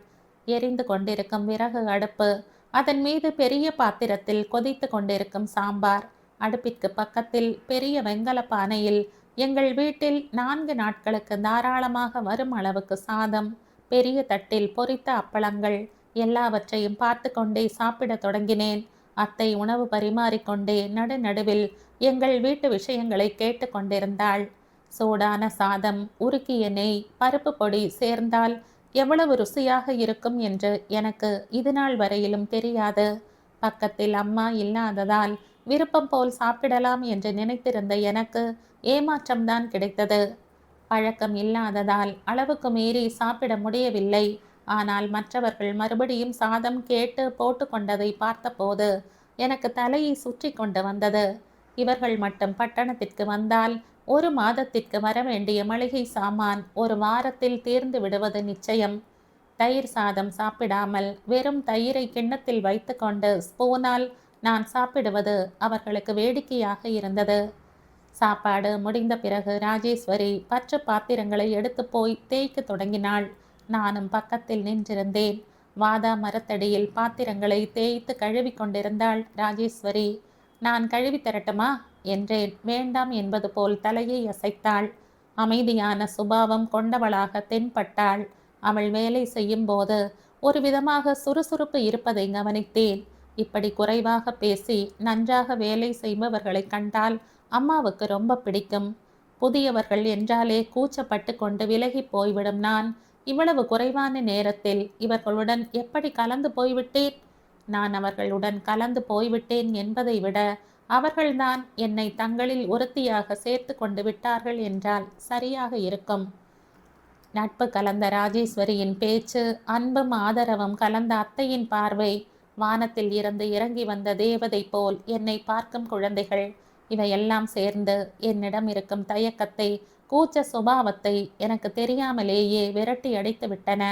எரிந்து கொண்டிருக்கும் விறகு அடுப்பு, அதன் மீது பெரிய பாத்திரத்தில் கொதித்து கொண்டிருக்கும் சாம்பார், அடுப்பிற்கு பக்கத்தில் பெரிய வெங்கல பானையில் எங்கள் வீட்டில் 4 நாட்களுக்கு தாராளமாக வரும் அளவுக்கு சாதம், பெரிய தட்டில் பொரித்த அப்பளங்கள், எல்லாவற்றையும் பார்த்து கொண்டே சாப்பிட தொடங்கினேன். அத்தை உணவு பரிமாறிக்கொண்டே நடுநடுவில் எங்கள் வீட்டு விஷயங்களை கேட்டு கொண்டிருந்தாள். சூடான சாதம், உருக்கிய நெய், பருப்பு பொடி சேர்ந்தால் எவ்வளவு ருசியாக இருக்கும் என்று எனக்கு இதுநாள் வரையிலும் தெரியாது. பக்கத்தில் அம்மா இல்லாததால் விருப்பம் போல் சாப்பிடலாம் என்று நினைத்திருந்த எனக்கு ஏமாற்றம்தான் கிடைத்தது. பழக்கம் இல்லாததால் அளவுக்கு மீறி சாப்பிட முடியவில்லை. ஆனால் மற்றவர்கள் மறுபடியும் சாதம் கேட்டு போட்டு கொண்டதை பார்த்தபோது எனக்கு தலையை சுற்றி கொண்டு வந்தது. இவர்கள் மட்டும் பட்டணத்திற்கு வந்தால் 1 மாதத்திற்கு வரவேண்டிய மளிகை சாமான் 1 வாரத்தில் தீர்ந்து விடுவது நிச்சயம். தயிர் சாதம் சாப்பிடாமல் வெறும் தயிரை கிண்ணத்தில் வைத்து கொண்டு ஸ்பூனால் நான் சாப்பிடுவது அவர்களுக்கு வேடிக்கையாக இருந்தது. சாப்பாடு முடிந்த பிறகு ராஜேஸ்வரி பற்று பாத்திரங்களை எடுத்து போய் தேய்க்க தொடங்கினாள். நானும் பக்கத்தில் நின்றிருந்தேன். வாதா மரத்தடியில் பாத்திரங்களை தேய்த்து கழுவி கொண்டிருந்தாள் ராஜேஸ்வரி. நான் கழுவி தரட்டுமா என்றேன். வேண்டாம் என்பது போல் தலையை அசைத்தாள். அமைதியான சுபாவம் கொண்டவளாக தென்பட்டாள். அவள் வேலை செய்யும் போது ஒரு விதமாக சுறுசுறுப்பு இருப்பதை கவனித்தேன். இப்படி குறைவாக பேசி நன்றாக வேலை செய்பவர்களை கண்டால் அம்மாவுக்கு ரொம்ப பிடிக்கும். புதியவர்கள் என்றாலே கூச்சப்பட்டு கொண்டு விலகி போய்விடும் நான் இவ்வளவு குறைவான நேரத்தில் இவர்களுடன் எப்படி கலந்து போய்விட்டேன்? நான் அவர்களுடன் கலந்து போய்விட்டேன் என்பதை விட அவர்கள்தான் என்னை தங்களில் ஒருத்தியாக சேர்த்து கொண்டு விட்டார்கள் என்றால் சரியாக இருக்கும். நட்பு கலந்த ராஜேஸ்வரியின் பேச்சு, அன்பும் ஆதரவும் கலந்த அத்தையின் பார்வை, வானத்தில் இருந்து இறங்கி வந்த தேவதை போல் என்னை பார்க்கும் குழந்தைகள், இவையெல்லாம் சேர்ந்து என்னிடம் இருக்கும் தயக்கத்தை, கூச்ச சுபாவத்தை எனக்கு தெரியாமலேயே விரட்டி அடித்து விட்டன.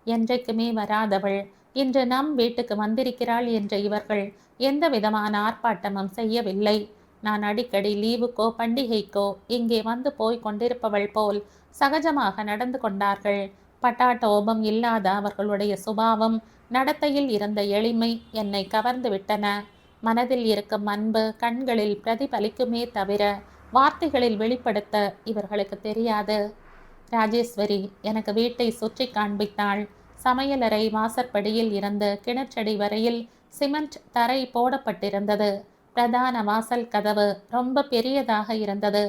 என்றைக்குமே வராதவள் இன்று நம் வீட்டுக்கு வந்திருக்கிறாள் என்ற இவர்கள் எந்த விதமான ஆர்ப்பாட்டமும் செய்யவில்லை. நான் அடிக்கடி லீவுக்கோ பண்டிகைக்கோ இங்கே வந்து போய் கொண்டிருப்பவள் போல் சகஜமாக நடந்து கொண்டார்கள். பட்டாட்டோபம் இல்லாத அவர்களுடைய சுபாவம், நடத்தையில் இருந்த எளிமை என்னை கவர்ந்து விட்டன. மனதில் இருக்கும் அன்பு கண்களில் பிரதிபலிக்குமே தவிர வார்த்தைகளில் வெளிப்படுத்த இவர்களுக்கு தெரியாது. ராஜேஸ்வரி எனக்கு வீட்டை சுற்றி காண்பித்தாள். சமையலறை வாசற்படியில் இருந்து கிணற்றடி வரையில் சிமெண்ட் தரை போடப்பட்டிருந்தது. பிரதான வாசல் கதவு ரொம்ப பெரியதாக இருந்தது.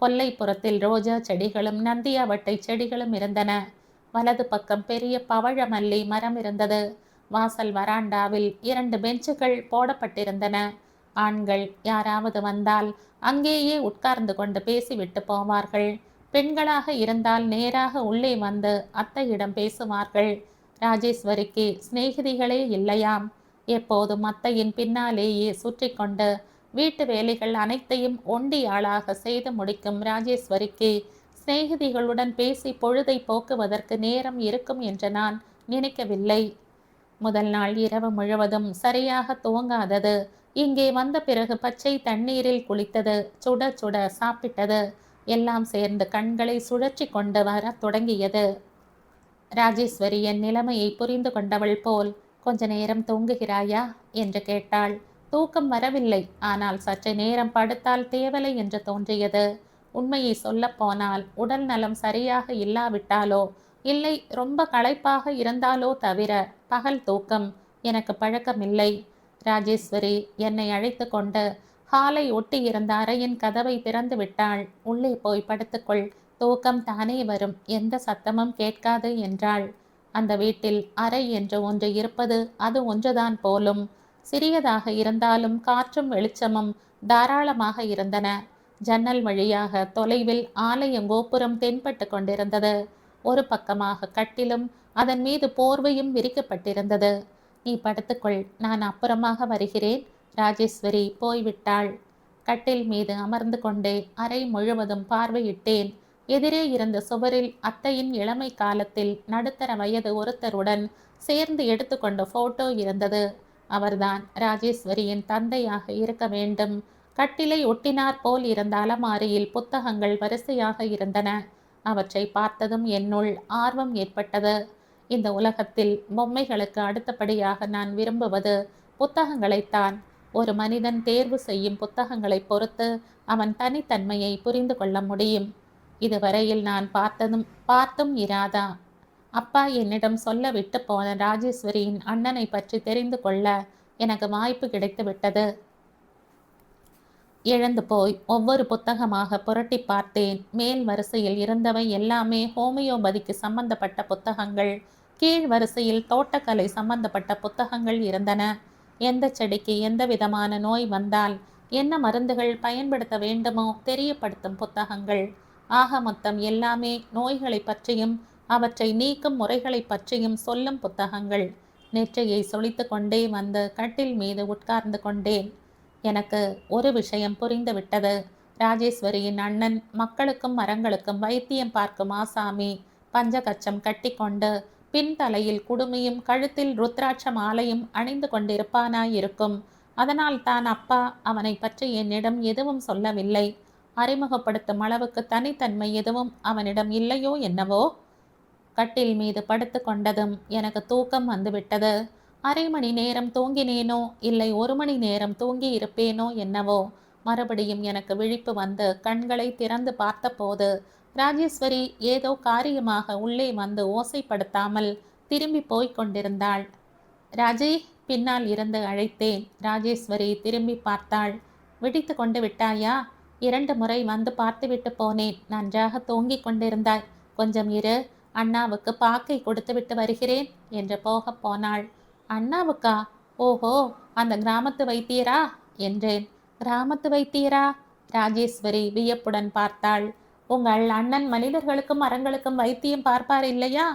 கொல்லைப்புறத்தில் ரோஜா செடிகளும் நந்தியாவட்டை செடிகளும் இருந்தன. வலது பக்கம் பெரிய பவழமல்லி மரம் இருந்தது. வாசல் வராண்டாவில் 2 பெஞ்சுகள் போடப்பட்டிருந்தன. ஆண்கள் யாராவது வந்தால் அங்கேயே உட்கார்ந்து கொண்டு பேசிவிட்டு போவார்கள். பெண்களாக இருந்தால் நேராக உள்ளே வந்து அத்தையிடம் பேசுவார்கள். ராஜேஸ்வரிக்கு சிநேகிதிகளே இல்லையாம். எப்போதும் அத்தையின் பின்னாலேயே சுற்றி கொண்டு வீட்டு வேலைகள் அனைத்தையும் ஒண்டி ஆளாக செய்து முடிக்கும் ராஜேஸ்வரிக்கு சிநேகிதிகளுடன் பேசி பொழுதை போக்குவதற்கு நேரம் இருக்கும் என்று நான் நினைக்கவில்லை. முதல் நாள் இரவு முழுவதும் சரியாக துவங்காதது. இங்கே வந்த பிறகு பச்சை தண்ணீரில் குளித்தது, சுட சுட சாப்பிட்டது, எல்லாம் சேர்ந்து கண்களை சுழற்றி கொண்டு வர தொடங்கியது. ராஜேஸ்வரி என் நிலைமையை புரிந்து கொண்டவள் போல், கொஞ்ச நேரம் தூங்குகிறாயா என்று கேட்டாள். தூக்கம் வரவில்லை. ஆனால் சற்று நேரம் படுத்தால் தேவலை என்று தோன்றியது. உண்மையை சொல்லப்போனால் உடல் நலம் சரியாக இல்லாவிட்டாலோ இல்லை ரொம்ப களைப்பாக இருந்தாலோ தவிர பகல் தூக்கம் எனக்கு பழக்கமில்லை. ராஜேஸ்வரி என்னை அழைத்து கொண்டு ஹாலை ஒட்டி இருந்த அறையின் கதவை திறந்து விட்டாள். உள்ளே போய் படுத்துக்கொள், தூக்கம் தானே வரும், எந்த சத்தமும் கேட்காது என்றாள். அந்த வீட்டில் அறை என்று ஒன்று இருப்பது அது ஒன்றுதான் போலும். சிறியதாக இருந்தாலும் காற்றும் வெளிச்சமும் தாராளமாக இருந்தன. ஜன்னல் வழியாக தொலைவில் ஆலய கோபுரம் தென்பட்டு கொண்டிருந்தது. ஒரு பக்கமாக கட்டிலும் அதன் மீது போர்வையும் விரிக்கப்பட்டிருந்தது. நீ படுத்துக்கொள், நான் அப்புறமாக வருகிறேன். ராஜேஸ்வரி போய்விட்டாள். கட்டில் மீது அமர்ந்து கொண்டே அறை முழுவதும் பார்வையிட்டேன். எதிரே இருந்த சுவரில் அத்தையின் இளமை காலத்தில் நடுத்தர வயது ஒருத்தருடன் சேர்ந்து எடுத்துக்கொண்ட போட்டோ இருந்தது. அவர்தான் ராஜேஸ்வரியின் தந்தையாக இருக்க வேண்டும். கட்டிலை ஒட்டினார் போல் இருந்த அலமாரியில் புத்தகங்கள் வரிசையாக இருந்தன. அவற்றை பார்த்ததும் என்னுள் ஆர்வம் ஏற்பட்டது. இந்த உலகத்தில் பொம்மைகளுக்கு அடுத்தபடியாக நான் விரும்புவது புத்தகங்களைத்தான். ஒரு மனிதன் தேர்வு செய்யும் புத்தகங்களை பொறுத்து அவன் தனித்தன்மையை புரிந்து கொள்ள முடியும். இதுவரையில் நான் பார்த்தும் இராதா. அப்பா என்னிடம் சொல்ல விட்டு போன ராஜேஸ்வரியின் அண்ணனை பற்றி தெரிந்து கொள்ள எனக்கு வாய்ப்பு கிடைத்து விட்டது. எழுந்து போய் ஒவ்வொரு புத்தகமாக புரட்டி பார்த்தேன். மேல் வரிசையில் இருந்தவை எல்லாமே ஹோமியோபதிக்கு சம்பந்தப்பட்ட புத்தகங்கள். கீழ் வரிசையில் தோட்டக்கலை சம்பந்தப்பட்ட புத்தகங்கள் இருந்தன. எந்த செடிக்கு எந்த விதமான நோய் வந்தால் என்ன மருந்துகள் பயன்படுத்த வேண்டுமோ தெரியப்படுத்தும் புத்தகங்கள். ஆக மொத்தம் எல்லாமே நோய்களை பற்றியும் அவற்றை நீக்கும் முறைகளை பற்றியும் சொல்லும் புத்தகங்கள். நெற்றியை சொலித்து கொண்டே வந்து கட்டில் மீது உட்கார்ந்து கொண்டேன். எனக்கு ஒரு விஷயம் புரிந்துவிட்டது. ராஜேஸ்வரியின் அண்ணன் மக்களுக்கும் மரங்களுக்கும் வைத்தியம் பார்க்கும் ஆசாமி. பஞ்சகச்சம் கட்டி கொண்டு பின்தலையில் குடுமியும் கழுத்தில் ருத்ராட்ச மாலையும் அணிந்து கொண்டிருப்பானாயிருக்கும். அதனால் தான் அப்பா அவனை பற்றி என்னிடம் எதுவும் சொல்லவில்லை. அறிமுகப்படுத்தும் அளவுக்கு தனித்தன்மை எதுவும் அவனிடம் இல்லையோ என்னவோ. கட்டில் மீது படுத்து கொண்டதும் எனக்கு தூக்கம் வந்துவிட்டது. அரை மணி நேரம் தூங்கினேனோ இல்லை 1 மணி நேரம் தூங்கி இருப்பேனோ என்னவோ. மறுபடியும் எனக்கு விழிப்பு வந்து கண்களை திறந்து பார்த்தபோது ராஜேஸ்வரி ஏதோ காரியமாக உள்ளே வந்து ஓசைப்படுத்தாமல் திரும்பி போய்க் கொண்டிருந்தாள். ராஜி, பின்னால் இருந்து அழைத்தேன். ராஜேஸ்வரி திரும்பி பார்த்தாள். விழித்து கொண்டு விட்டாயா? 2 முறை வந்து பார்த்துவிட்டு போனேன். நன்றாக தூங்கிக் கொண்டிருந்தாய். கொஞ்சம் இரு, அண்ணாவுக்கு பாக்கை கொடுத்து விட்டு வருகிறேன் என்று போக போனாள். அண்ணாவுக்கா? ஓஹோ, அந்த கிராமத்து வைத்தியரா என்றேன். கிராமத்து வைத்தியரா? ராஜேஸ்வரி வியப்புடன் பார்த்தாள். உங்கள் அண்ணன் மனிதர்களுக்கும் மரங்களுக்கும் வைத்தியம் பார்ப்பார் இல்லையா?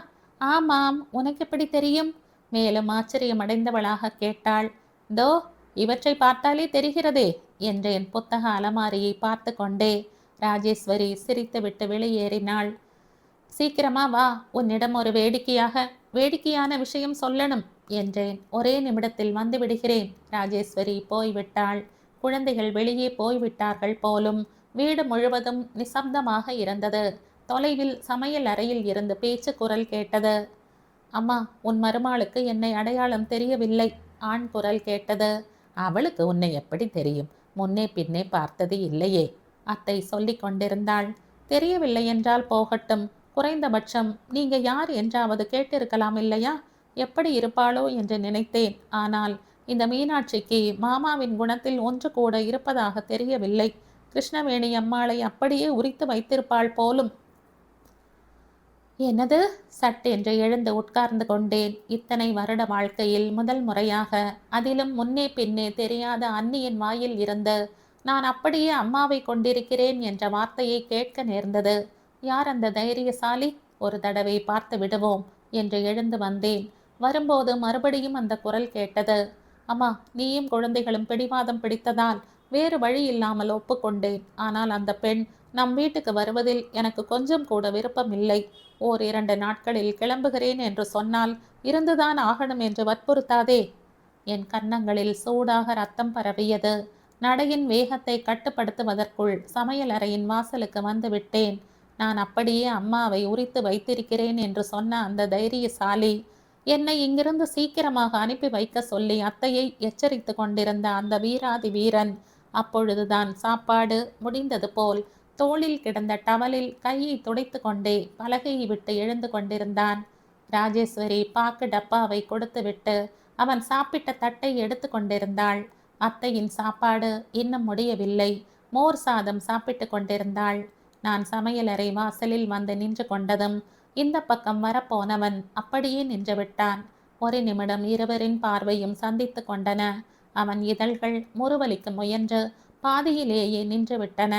ஆமாம், உனக்கு எப்படி தெரியும்? மேலும் ஆச்சரியமடைந்தவளாக கேட்டாள். தோ இவற்றை பார்த்தாலே தெரிகிறதே என்றேன் புத்தக அலமாரியை பார்த்து கொண்டே. ராஜேஸ்வரி சிரித்துவிட்டு வெளியேறினாள். சீக்கிரமா வா, உன்னிடம் ஒரு வேடிக்கையான விஷயம் சொல்லணும் என்றேன். ஒரே நிமிடத்தில் வந்து விடுகிறேன். ராஜேஸ்வரி போய்விட்டாள். குழந்தைகள் வெளியே போய்விட்டார்கள் போலும். வீடு முழுவதும் நிசப்தமாக இருந்தது. தொலைவில் சமையல் அறையில் இருந்து பேச்சு குரல் கேட்டது. அம்மா, உன் மருமாளுக்கு என்னை அடையாளம் தெரியவில்லை. ஆண் குரல் கேட்டது. அவளுக்கு உன்னை எப்படி தெரியும்? முன்னே பின்னே பார்த்தது இல்லையே, அத்தை சொல்லிக் கொண்டிருந்தாள். தெரியவில்லை என்றால் போகட்டும், குறைந்தபட்சம் நீங்க யார் என்றாவது கேட்டிருக்கலாம் இல்லையா? எப்படி இருப்பாளோ என்று நினைத்தேன். ஆனால் இந்த மீனாட்சிக்கு மாமாவின் குணத்தில் ஒன்று கூட இருப்பதாக தெரியவில்லை. கிருஷ்ணவேணி அம்மாளை அப்படியே உரித்து வைத்திருப்பாள் போலும். என்னது? சட்டென்று எழுந்து உட்கார்ந்து கொண்டேன். இத்தனை வருட வாழ்க்கையில் முதல் முறையாக, அதிலும் முன்னே பின்னே தெரியாத அன்னியின் வாயில் இருந்து நான் அப்படியே அம்மாவை கொண்டிருக்கிறேன் என்ற வார்த்தையை கேட்க நேர்ந்தது. யார் அந்த தைரியசாலி? ஒரு தடவை பார்த்து விடுவோம் என்று எழுந்து வந்தேன். வரும்போது மறுபடியும் அந்த குரல் கேட்டது. அம்மா, நீயும் குழந்தைகளும் பிடிவாதம் பிடித்ததால் வேறு வழி இல்லாமல் ஒப்புக்கொண்டேன். ஆனால் அந்த பெண் நம் வீட்டுக்கு வருவதில் எனக்கு கொஞ்சம் கூட விருப்பமில்லை. 2 நாட்களில் கிளம்புகிறேன் என்று சொன்னால் இருந்துதான் ஆகணும் என்று வற்புறுத்தாதே. என் கன்னங்களில் சூடாக ரத்தம் பரவியது. நடையின் வேகத்தை கட்டுப்படுத்துவதற்குள் சமையல் அறையின் வாசலுக்கு வந்து விட்டேன். நான் அப்படியே அம்மாவை உரித்து வைத்திருக்கிறேன் என்று சொன்ன அந்த தைரியசாலி, என்னை இங்கிருந்து சீக்கிரமாக அனுப்பி வைக்க சொல்லி அத்தையை எச்சரித்து கொண்டிருந்த அந்த வீராதி வீரன், அப்பொழுதுதான் சாப்பாடு முடிந்தது போல் தோளில் கிடந்த டவலில் கையை துடைத்து கொண்டே பலகையை விட்டு எழுந்து கொண்டிருந்தான். ராஜேஸ்வரி பாக்கு டப்பாவை கொடுத்துவிட்டு அவன் சாப்பிட்ட தட்டை எடுத்து கொண்டிருந்தாள். அத்தையின் சாப்பாடு இன்னும் முடியவில்லை. மோர் சாதம் சாப்பிட்டு கொண்டிருந்தாள். நான் சமையலறை வாசலில் வந்து நின்று கொண்டதும் இந்த பக்கம் வரப்போனவன் அப்படியே நின்று விட்டான். ஒரு நிமிடம் இருவரின் பார்வையும் சந்தித்து கொண்டன. அவன் இதழ்கள் முறுவலிக்க முயன்று பாதியிலேயே நின்று விட்டன.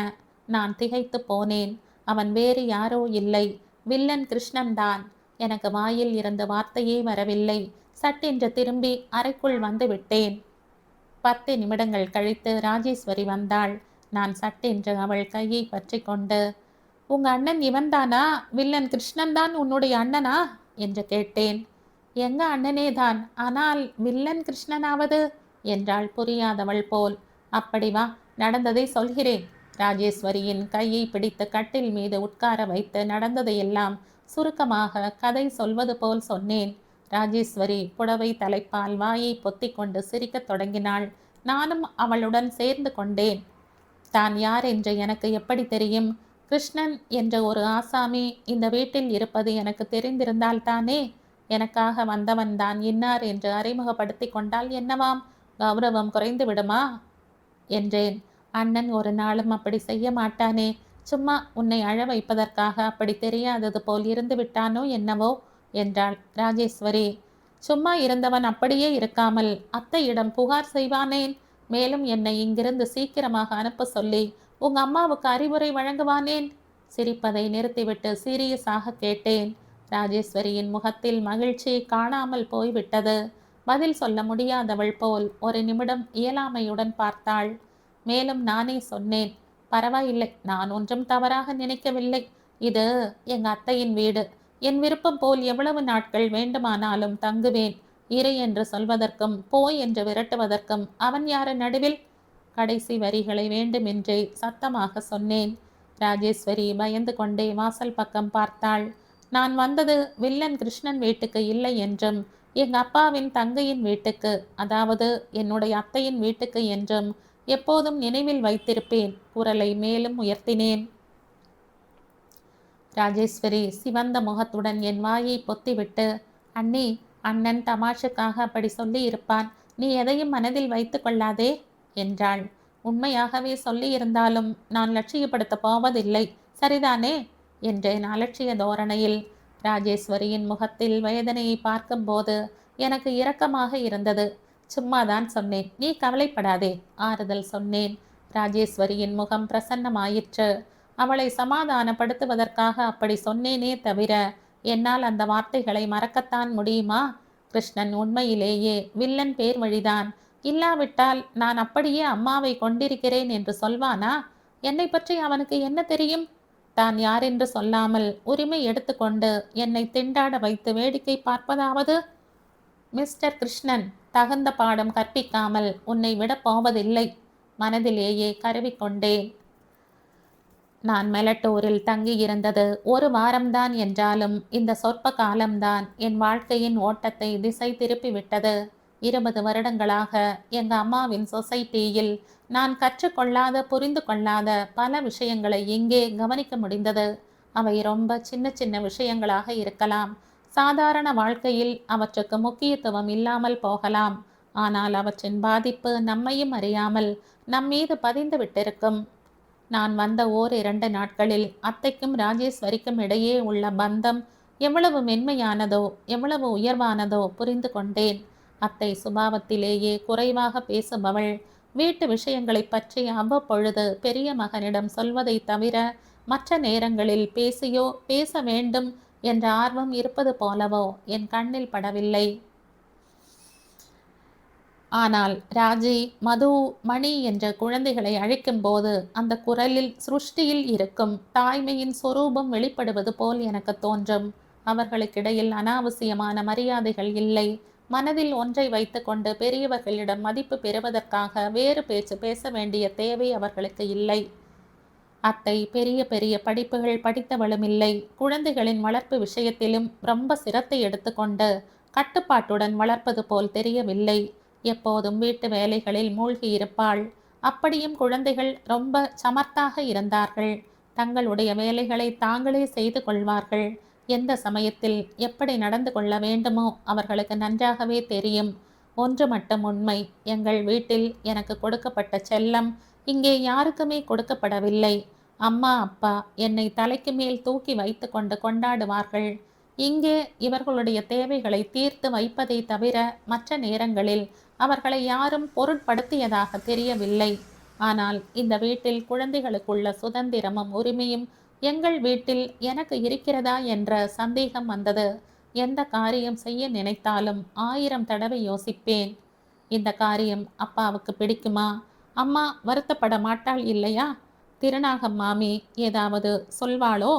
நான் திகைத்து போனேன். அவன் வேறு யாரோ இல்லை, வில்லன் கிருஷ்ணன் தான். எனக்கு வாயில் இருந்த வார்த்தையே வரவில்லை. சட்டென்று திரும்பி அறைக்குள் வந்து விட்டேன். 10 நிமிடங்கள் கழித்து ராஜேஸ்வரி வந்தாள். நான் சட்டென்று அவள் கையை பற்றி கொண்டு, உங்க அண்ணன் இவன்தானா? வில்லன் கிருஷ்ணன் தான் உன்னுடைய அண்ணனா என்று கேட்டேன். எங்க அண்ணனே தான், ஆனால் வில்லன் கிருஷ்ணனாவது என்றாள் புரியாதவள் போல். அப்படி வா, நடந்ததை சொல்கிறேன். ராஜேஸ்வரியின் கையை பிடித்து கட்டில் மீது உட்கார வைத்து நடந்ததையெல்லாம் சுருக்கமாக கதை சொல்வது போல் சொன்னேன். ராஜேஸ்வரி புடவை தலைப்பால் வாயை பொத்தி கொண்டு சிரிக்கத் தொடங்கினாள். நானும் அவளுடன் சேர்ந்து கொண்டேன். தான் யார் என்று எனக்கு எப்படி தெரியும்? கிருஷ்ணன் என்ற ஒரு ஆசாமி இந்த வீட்டில் இருப்பது எனக்கு தெரிந்திருந்தால் தானே. எனக்காக வந்தவன் தான் இன்னார் என்று அறிமுகப்படுத்தி கொண்டால் என்னவாம்? கௌரவம் குறைந்து விடுமா என்றேன். அண்ணன் ஒரு நாளும் அப்படி செய்ய மாட்டானே. சும்மா உன்னை அழ வைப்பதற்காக அப்படி தெரியாதது போல் இருந்து விட்டானோ என்னவோ என்றாள் ராஜேஸ்வரி. சும்மா இருந்தவன் அப்படியே இருக்காமல் அத்தையிடம் புகார் செய்வானேன்? மேலும் என்னை இங்கிருந்து சீக்கிரமாக அனுப்ப சொல்லி உங்க அம்மாவுக்கு அறிவுரை வழங்குவானேன்? சிரிப்பதை நிறுத்திவிட்டு சீரியஸாக கேட்டேன். ராஜேஸ்வரியின் முகத்தில் மகிழ்ச்சி காணாமல் போய்விட்டது. பதில் சொல்ல முடியாதவள் போல் ஒரு நிமிடம் இயலாமையுடன் பார்த்தாள். மேலும் நானே சொன்னேன், பரவாயில்லை, நான் ஒன்றும் தவறாக நினைக்கவில்லை. இது எங்க அத்தையின் வீடு. என் விருப்பம் போல் எவ்வளவு நாட்கள் வேண்டுமானாலும் தங்குவேன். இரு என்று சொல்வதற்கும் போய் என்று விரட்டுவதற்கும் அவன் யாரு நடுவில்? கடைசி வரிகளை வேண்டுமென்றே சத்தமாக சொன்னேன். ராஜேஸ்வரி பயந்து கொண்டே வாசல் பக்கம் பார்த்தாள். நான் வந்தது வில்லன் கிருஷ்ணன் வீட்டுக்கு இல்லை என்றும் எங்க அப்பாவின் தங்கையின் வீட்டுக்கு, அதாவது என்னுடைய அத்தையின் வீட்டுக்கு என்றும் எப்போதும் நினைவில் வைத்திருப்பேன். குரலை மேலும் உயர்த்தினேன். ராஜேஸ்வரி சிவந்த முகத்துடன் என் வாயை பொத்திவிட்டு, அண்ணி, அண்ணன் தமாஷுக்காக அப்படி சொல்லி இருப்பான். நீ எதையும் மனதில் வைத்து கொள்ளாதே என்றாள். உண்மையாகவே சொல்லியிருந்தாலும் நான் லட்சியப்படுத்த போவதில்லை, சரிதானே என்றேன் அலட்சிய தோரணையில். ராஜேஸ்வரியின் முகத்தில் வேதனையை பார்க்கும்போது எனக்கு இரக்கமாக இருந்தது. சும்மாதான் சொன்னேன், நீ கவலைப்படாதே, ஆறுதல் சொன்னேன். ராஜேஸ்வரியின் முகம் பிரசன்னமாயிற்று. அவளை சமாதானப்படுத்துவதற்காக அப்படி சொன்னேனே தவிர என்னால் அந்த வார்த்தைகளை மறக்கத்தான் முடியுமா? கிருஷ்ணன் உண்மையிலேயே வில்லன் பேர் வழிதான். இல்லாவிட்டால் நான் அப்படியே அம்மாவை கொண்டிருக்கிறேன் என்று சொல்வானா? என்னை பற்றி அவனுக்கு என்ன தெரியும்? தான் யாரென்று சொல்லாமல் உரிமை எடுத்துக்கொண்டு என்னை திண்டாட வைத்து வேடிக்கை பார்ப்பதாவது? மிஸ்டர் கிருஷ்ணன், தகுந்த பாடம் கற்பிக்காமல் உன்னை விடப் போவதில்லை. மனதிலேயே கருவிக்கொண்டேன். நான் மெலட்டூரில் தங்கியிருந்தது 1 வாரம்தான் என்றாலும் இந்த சொற்ப காலம்தான் என் வாழ்க்கையின் ஓட்டத்தை திசை திருப்பிவிட்டது. 20 வருடங்களாக எங்க அம்மாவின் சொசைட்டியில் நான் கற்றுக்கொள்ளாத புரிந்து கொள்ளாத பல விஷயங்களை இங்கே கவனிக்க முடிந்தது. அவை ரொம்ப சின்ன சின்ன விஷயங்களாக இருக்கலாம். சாதாரண வாழ்க்கையில் அவற்றுக்கு முக்கியத்துவம் இல்லாமல் போகலாம். ஆனால் அவற்றின் பாதிப்பு நம்மையும் அறியாமல் நம்மீது பதிந்து விட்டிருக்கும். நான் வந்த 2 நாட்களில் அத்தைக்கும் ராஜேஸ்வரிக்கும் இடையே உள்ள பந்தம் எவ்வளவு மென்மையானதோ எவ்வளவு உயர்வானதோ புரிந்து கொண்டேன். அத்தை சுபாவத்திலேயே குறைவாக பேசுபவள். வீட்டு விஷயங்களை பற்றி அவ்வப்பொழுது பெரிய மகனிடம் சொல்வதை தவிர மற்ற நேரங்களில் பேசியோ பேச வேண்டும் என்ற ஆர்வம் இருப்பது போலவோ என் கண்ணில் படவில்லை. ஆனால் ராஜி, மது, மணி என்ற குழந்தைகளை அழைக்கும்போது அந்த குரலில் சிருஷ்டியில் இருக்கும் தாய்மையின் சொரூபம் வெளிப்படுவது போல் எனக்கு தோன்றும். அவர்களுக்கிடையில் அனாவசியமான மரியாதைகள் இல்லை. மனதில் ஒன்றை வைத்துக்கொண்டு பெரியவர்களிடம் மதிப்பு பெறுவதற்காக வேறு பேச்சு பேச வேண்டிய தேவை அவர்களுக்கு இல்லை. அத்தை பெரிய பெரிய படிப்புகள் படித்தவளும் இல்லை. குழந்தைகளின் வளர்ப்பு விஷயத்திலும் ரொம்ப சிரத்தை எடுத்துக்கொண்டு கட்டுப்பாட்டுடன் வளர்ப்பது போல் தெரியவில்லை. எப்போதும் வீட்டு வேலைகளில் மூழ்கி இருப்பாள். அப்படியும் குழந்தைகள் ரொம்ப சமர்த்தாக இருந்தார்கள். தங்களுடைய வேலைகளை தாங்களே செய்து கொள்வார்கள். எந்த சமயத்தில் எப்படி நடந்து கொள்ள வேண்டுமோ அவர்களுக்கு நன்றாகவே தெரியும். ஒன்று மட்டும் உண்மை, எங்கள் வீட்டில் எனக்கு கொடுக்கப்பட்ட செல்லம் இங்கே யாருக்குமே கொடுக்கப்படவில்லை. அம்மா அப்பா என்னை தலைக்கு மேல் தூக்கி வைத்து கொண்டு கொண்டாடுவார்கள். இங்கே இவர்களுடைய தேவைகளை தீர்த்து வைப்பதை தவிர மற்ற நேரங்களில் அவர்களை யாரும் பொருட்படுத்தியதாக தெரியவில்லை. ஆனால் இந்த வீட்டில் குழந்தைகளுக்குள்ள சுதந்திரமும் உரிமையும் எங்கள் வீட்டில் எனக்கு இருக்கிறதா என்ற சந்தேகம் வந்தது. எந்த காரியம் செய்ய நினைத்தாலும் 1000 தடவை யோசிப்பேன். இந்த காரியம் அப்பாவுக்கு பிடிக்குமா? அம்மா வருத்தப்பட மாட்டாள் இல்லையா? திருநாகம் மாமி ஏதாவது சொல்வாளோ?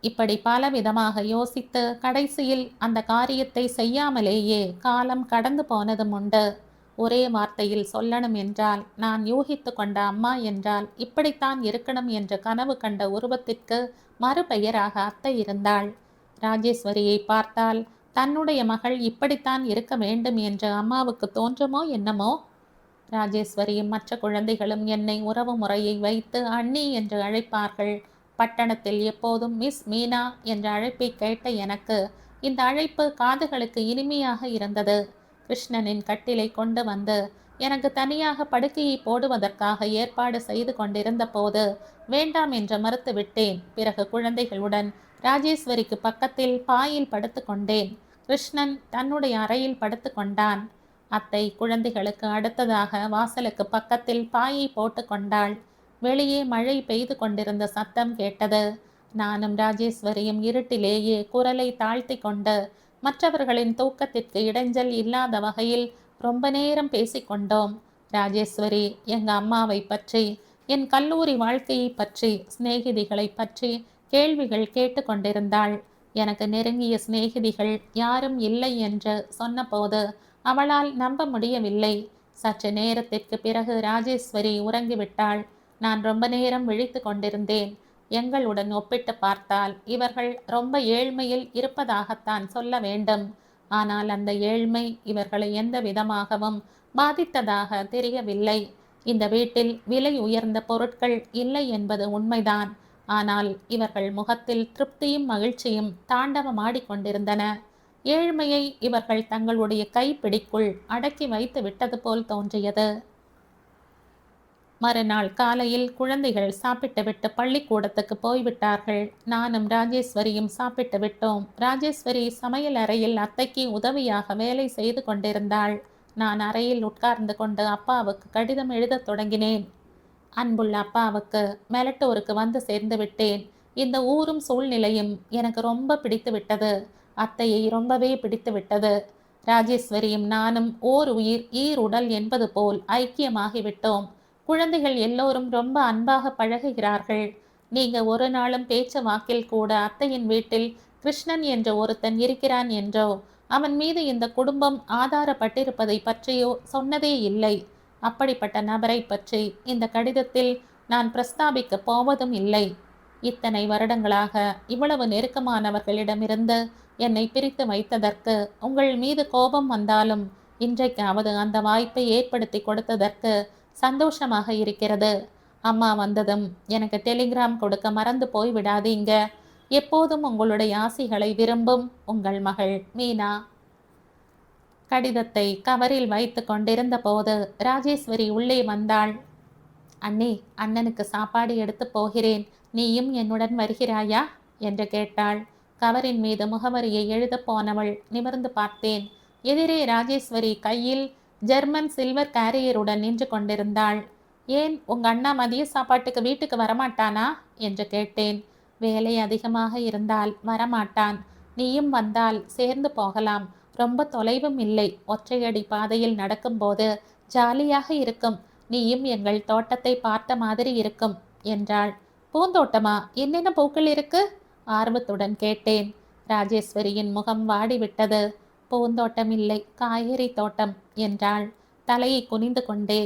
இப்படி பலவிதமாக யோசித்து கடைசியில் அந்த காரியத்தை செய்யாமலேயே காலம் கடந்து போனதும் உண்டு. ஒரே வார்த்தையில் சொல்லணும் என்றால், நான் யூகித்து கொண்ட அம்மா என்றால் இப்படித்தான் இருக்கணும் என்று கனவு கண்ட உருவத்திற்கு மறுபெயராக அத்தை இருந்தாள். ராஜேஸ்வரியை பார்த்தால் தன்னுடைய மகள் இப்படித்தான் இருக்க வேண்டும் என்று அம்மாவுக்கு தோன்றுமோ என்னமோ. ராஜேஸ்வரியும் மற்ற குழந்தைகளும் என்னை உறவு முறையை வைத்து அண்ணி என்று அழைப்பார்கள். பட்டணத்தில் எப்போதும் மிஸ் மீனா என்ற அழைப்பை கேட்ட எனக்கு இந்த அழைப்பு காதுகளுக்கு இனிமையாக இருந்தது. கிருஷ்ணனின் கட்டிலை கொண்டு வந்து எனக்கு தனியாக படுக்கையை போடுவதற்காக ஏற்பாடு செய்து கொண்டிருந்த போது வேண்டாம் என்று மறுத்துவிட்டேன். பிறகு குழந்தைகளுடன் ராஜேஸ்வரிக்கு பக்கத்தில் பாயில் படுத்து கொண்டேன். கிருஷ்ணன் தன்னுடைய அறையில் படுத்து கொண்டான். அத்தை குழந்தைகளுக்கு அடுத்ததாக வாசலுக்கு பக்கத்தில் பாயை போட்டு கொண்டாள். வெளியே மழை பெய்து கொண்டிருந்த சத்தம் கேட்டது. நானும் ராஜேஸ்வரியும் இருட்டிலேயே குரலை தாழ்த்தி கொண்டு மற்றவர்களின் தூக்கத்திற்கு இடைஞ்சல் இல்லாத வகையில் ரொம்ப நேரம் பேசிக்கொண்டோம். ராஜேஸ்வரி எங்க அம்மாவை பற்றி, என் கல்லூரி வாழ்க்கையை பற்றி, சிநேகிதிகளை பற்றி கேள்விகள் கேட்டு கொண்டிருந்தாள். எனக்கு நெருங்கிய சிநேகிதிகள் யாரும் இல்லை என்று சொன்னபோது அவளால் நம்ப முடியவில்லை. சற்று நேரத்திற்கு பிறகு ராஜேஸ்வரி உறங்கிவிட்டாள். நான் ரொம்ப நேரம் விழித்து கொண்டிருந்தேன். எங்களுடன் ஒப்பிட்டு பார்த்தால் இவர்கள் ரொம்ப ஏழ்மையில் இருப்பதாகத்தான் சொல்ல வேண்டும். ஆனால் அந்த ஏழ்மை இவர்களை எந்த விதமாகவும் பாதித்ததாக தெரியவில்லை. இந்த வீட்டில் விலை உயர்ந்த பொருட்கள் இல்லை என்பது உண்மைதான். ஆனால் இவர்கள் முகத்தில் திருப்தியும் மகிழ்ச்சியும் தாண்டவமாடிக்கொண்டிருந்தன. ஏழ்மையை இவர்கள் தங்களுடைய கைப்பிடிக்குள் அடக்கி வைத்து விட்டது போல் தோன்றியது. மறுநாள் காலையில் குழந்தைகள் சாப்பிட்டுவிட்டு பள்ளிக்கூடத்துக்கு போய்விட்டார்கள். நானும் ராஜேஸ்வரியும் சாப்பிட்டு விட்டோம். ராஜேஸ்வரி சமையல் அறையில் அத்தைக்கு உதவியாக வேலை செய்து கொண்டிருந்தாள். நான் அறையில் உட்கார்ந்து கொண்டு அப்பாவுக்கு கடிதம் எழுதத் தொடங்கினேன். அன்புள்ள அப்பாவுக்கு மெலட்டூருக்கு வந்து சேர்ந்து விட்டேன். இந்த ஊரும் சூழ்நிலையும் எனக்கு ரொம்ப பிடித்து விட்டது. அத்தையை ரொம்பவே பிடித்து விட்டது. ராஜேஸ்வரியும் நானும் ஓர் உயிர் ஈர் உடல் என்பது போல் ஐக்கியமாகிவிட்டோம். குழந்தைகள் எல்லோரும் ரொம்ப அன்பாக பழகுகிறார்கள். நீங்க ஒரு நாளும் பேச்சு வாக்கில் கூட அத்தையின் வீட்டில் கிருஷ்ணன் என்ற ஒருத்தன் இருக்கிறான் என்றோ அவன் மீது இந்த குடும்பம் ஆதாரப்பட்டிருப்பதை பற்றியோ சொன்னதே இல்லை. அப்படிப்பட்ட நபரை பற்றி இந்த கடிதத்தில் நான் பிரஸ்தாபிக்க போவதும் இல்லை. இத்தனை வருடங்களாக இவ்வளவு நெருக்கமானவர்களிடமிருந்து என்னை பிரித்து வைத்ததற்கு உங்கள் மீது கோபம் வந்தாலும் இன்றைக்காவது அந்த வாய்ப்பை ஏற்படுத்தி கொடுத்ததற்கு சந்தோஷமாக இருக்கிறது. அம்மா வந்ததும் எனக்கு டெலிகிராம் கொடுக்க மறந்து போய் விடாதீங்க. எப்போதும் உங்களுடைய ஆசிகளை விரும்பும் உங்கள் மகள் மீனா. கடிதத்தை கவரில் வைத்து கொண்டிருந்த போது ராஜேஸ்வரி உள்ளே வந்தாள். அண்ணே, அண்ணனுக்கு சாப்பாடு எடுத்து போகிறேன். நீயும் என்னுடன் வருகிறாயா என்று கேட்டாள். கவரின் மீது முகவரியை எழுத போனவள் நிமிர்ந்து பார்த்தேன். எதிரே ராஜேஸ்வரி கையில் ஜெர்மன் சில்வர் கேரியருடன் நின்று கொண்டிருந்தாள். ஏன் உங்க அண்ணா மதிய சாப்பாட்டுக்கு வீட்டுக்கு வரமாட்டானா என்று கேட்டேன். வேலை அதிகமாக இருந்தால் வரமாட்டான். நீயும் வந்தால் சேர்ந்து போகலாம். ரொம்ப தொலைவும் இல்லை. ஒற்றையடி பாதையில் நடக்கும்போது ஜாலியாக இருக்கும். நீயும் எங்கள் தோட்டத்தை பார்த்த மாதிரி இருக்கும் என்றாள். பூந்தோட்டமா? என்னென்ன பூக்கள் இருக்கு? ஆர்வத்துடன் கேட்டேன். ராஜேஸ்வரியின் முகம் வாடிவிட்டது. பூந்தோட்டம் இல்லை, காய்கறி தோட்டம் என்றாள் தலையை குனிந்து கொண்டே.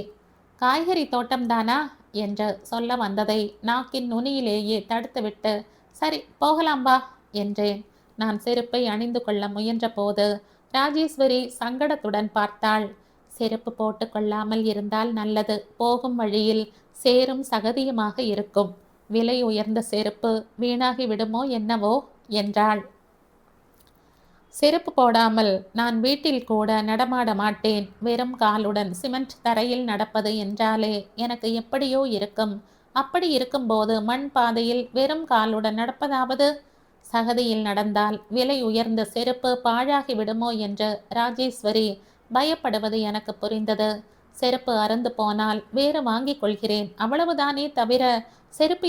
காய்கறி தோட்டம்தானா என்று சொல்ல வந்ததை நாக்கின் நுனியிலேயே தடுத்துவிட்டு சரி போகலாம் வா என்றேன். நான் செருப்பை அணிந்து கொள்ள முயன்ற போது ராஜேஸ்வரி சங்கடத்துடன் பார்த்தாள். செருப்பு போட்டு கொள்ளாமல் இருந்தால் நல்லது. போகும் வழியில் சேரும் சகதியுமாக இருக்கும். விலை உயர்ந்த செருப்பு வீணாகி விடுமோ என்னவோ என்றாள். செருப்பு போடாமல் நான் வீட்டில் கூட நடமாட மாட்டேன். வெறும் காலுடன் சிமெண்ட் தரையில் நடப்பது என்றாலே எனக்கு எப்படியோ இருக்கும். அப்படி இருக்கும்போது மண் பாதையில் வெறும் காலுடன் நடப்பதாவது? சகதியில் நடந்தால் விலை உயர்ந்த செருப்பு பாழாகி விடுமோ என்று ராஜேஸ்வரி பயப்படுவது எனக்கு புரிந்தது. செருப்பு அறுந்து போனால் வேறு வாங்கிக் கொள்கிறேன், அவ்வளவுதானே தவிர செருப்பு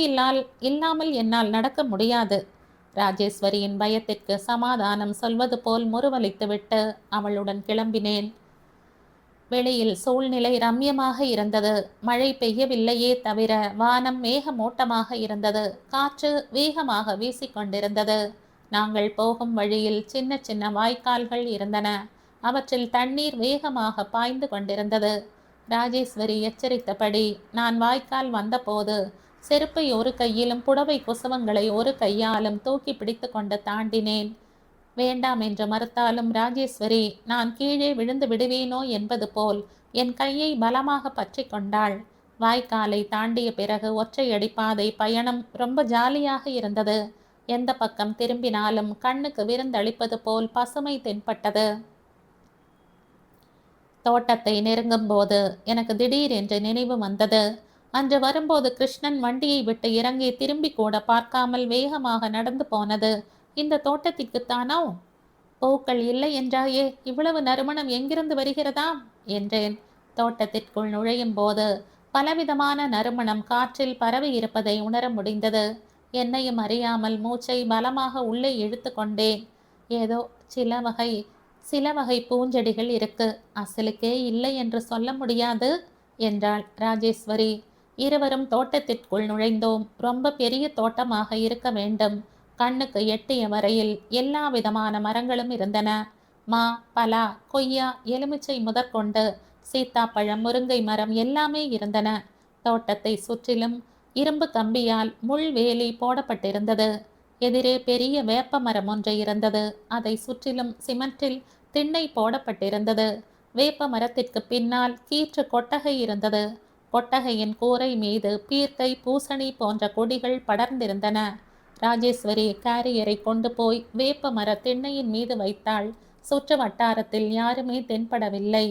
இல்லாமல் என்னால் நடக்க முடியாது. ராஜேஸ்வரியின் பயத்திற்கு சமாதானம் சொல்வது போல் முறுவலித்துவிட்டு அவளுடன் கிளம்பினேன். வெளியில் சூழ்நிலை ரம்யமாக இருந்தது. மழை பெய்யவில்லையே தவிர வானம் மேகமூட்டமாக இருந்தது. காற்று வேகமாக வீசிக்கொண்டிருந்தது. நாங்கள் போகும் வழியில் சின்ன சின்ன வாய்க்கால்கள் இருந்தன. அவற்றில் தண்ணீர் வேகமாக பாய்ந்து கொண்டிருந்தது. ராஜேஸ்வரி எச்சரித்தபடி நான் வாய்க்கால் வந்தபோது செருப்பை ஒரு கையிலும் புடவை குசவங்களை ஒரு கையாலும் தூக்கி பிடித்து கொண்டு தாண்டினேன். வேண்டாம் என்று மறுத்தாலும் ராஜேஸ்வரி நான் கீழே விழுந்து விடுவேனோ என்பது போல் என் கையை பலமாக பற்றி கொண்டாள். வாய்க்காலை தாண்டிய பிறகு ஒற்றையடி பாதை பயணம் ரொம்ப ஜாலியாக இருந்தது. எந்த பக்கம் திரும்பினாலும் கண்ணுக்கு விருந்தளிப்பது போல் பசுமை தென்பட்டது. தோட்டத்தை நெருங்கும் போது எனக்கு திடீரென்று நினைவு வந்தது. அன்று வரும்போது கிருஷ்ணன் வண்டியை விட்டு இறங்கி திரும்பி கூட பார்க்காமல் வேகமாக நடந்து போனது இந்த தோட்டத்திற்குத்தானோ? பூக்கள் இல்லை என்றாயே, இவ்வளவு நறுமணம் எங்கிருந்து வருகிறதாம் என்றேன். தோட்டத்திற்குள் நுழையும் போது பலவிதமான நறுமணம் காற்றில் பரவி இருப்பதை உணர முடிந்தது. என்னையும் அறியாமல் மூச்சை பலமாக உள்ளே இழுத்து கொண்டேன். ஏதோ சில வகை பூஞ்செடிகள் இருக்கு, அசலுக்கே இல்லை என்று சொல்ல முடியாது என்றாள் ராஜேஸ்வரி. இருவரும் தோட்டத்திற்குள் நுழைந்தோம். ரொம்ப பெரிய தோட்டமாக இருக்க வேண்டும். கண்ணுக்கு எட்டிய வரையில் எல்லா விதமான மரங்களும் இருந்தன. மா, பலா, கொய்யா, எலுமிச்சை முதற்கொண்டு சீத்தாப்பழம், முருங்கை மரம் எல்லாமே இருந்தன. தோட்டத்தை சுற்றிலும் இரும்பு கம்பியால் முள் வேலி போடப்பட்டிருந்தது. எதிரே பெரிய வேப்ப மரம் ஒன்று இருந்தது. அதை சுற்றிலும் சிமெண்டில் திண்ணை போடப்பட்டிருந்தது. வேப்ப மரத்திற்கு பின்னால் கீற்று கொட்டகை இருந்தது. கொட்டகையின் கூரை மீது பீர்க்கை, பூசணி போன்ற கொடிகள் படர்ந்திருந்தன. ராஜேஸ்வரி கேரியரை கொண்டு போய் வேப்ப மர திண்ணையின் மீது வைத்தாள். சுற்று வட்டாரத்தில் யாருமே தென்படவில்லை.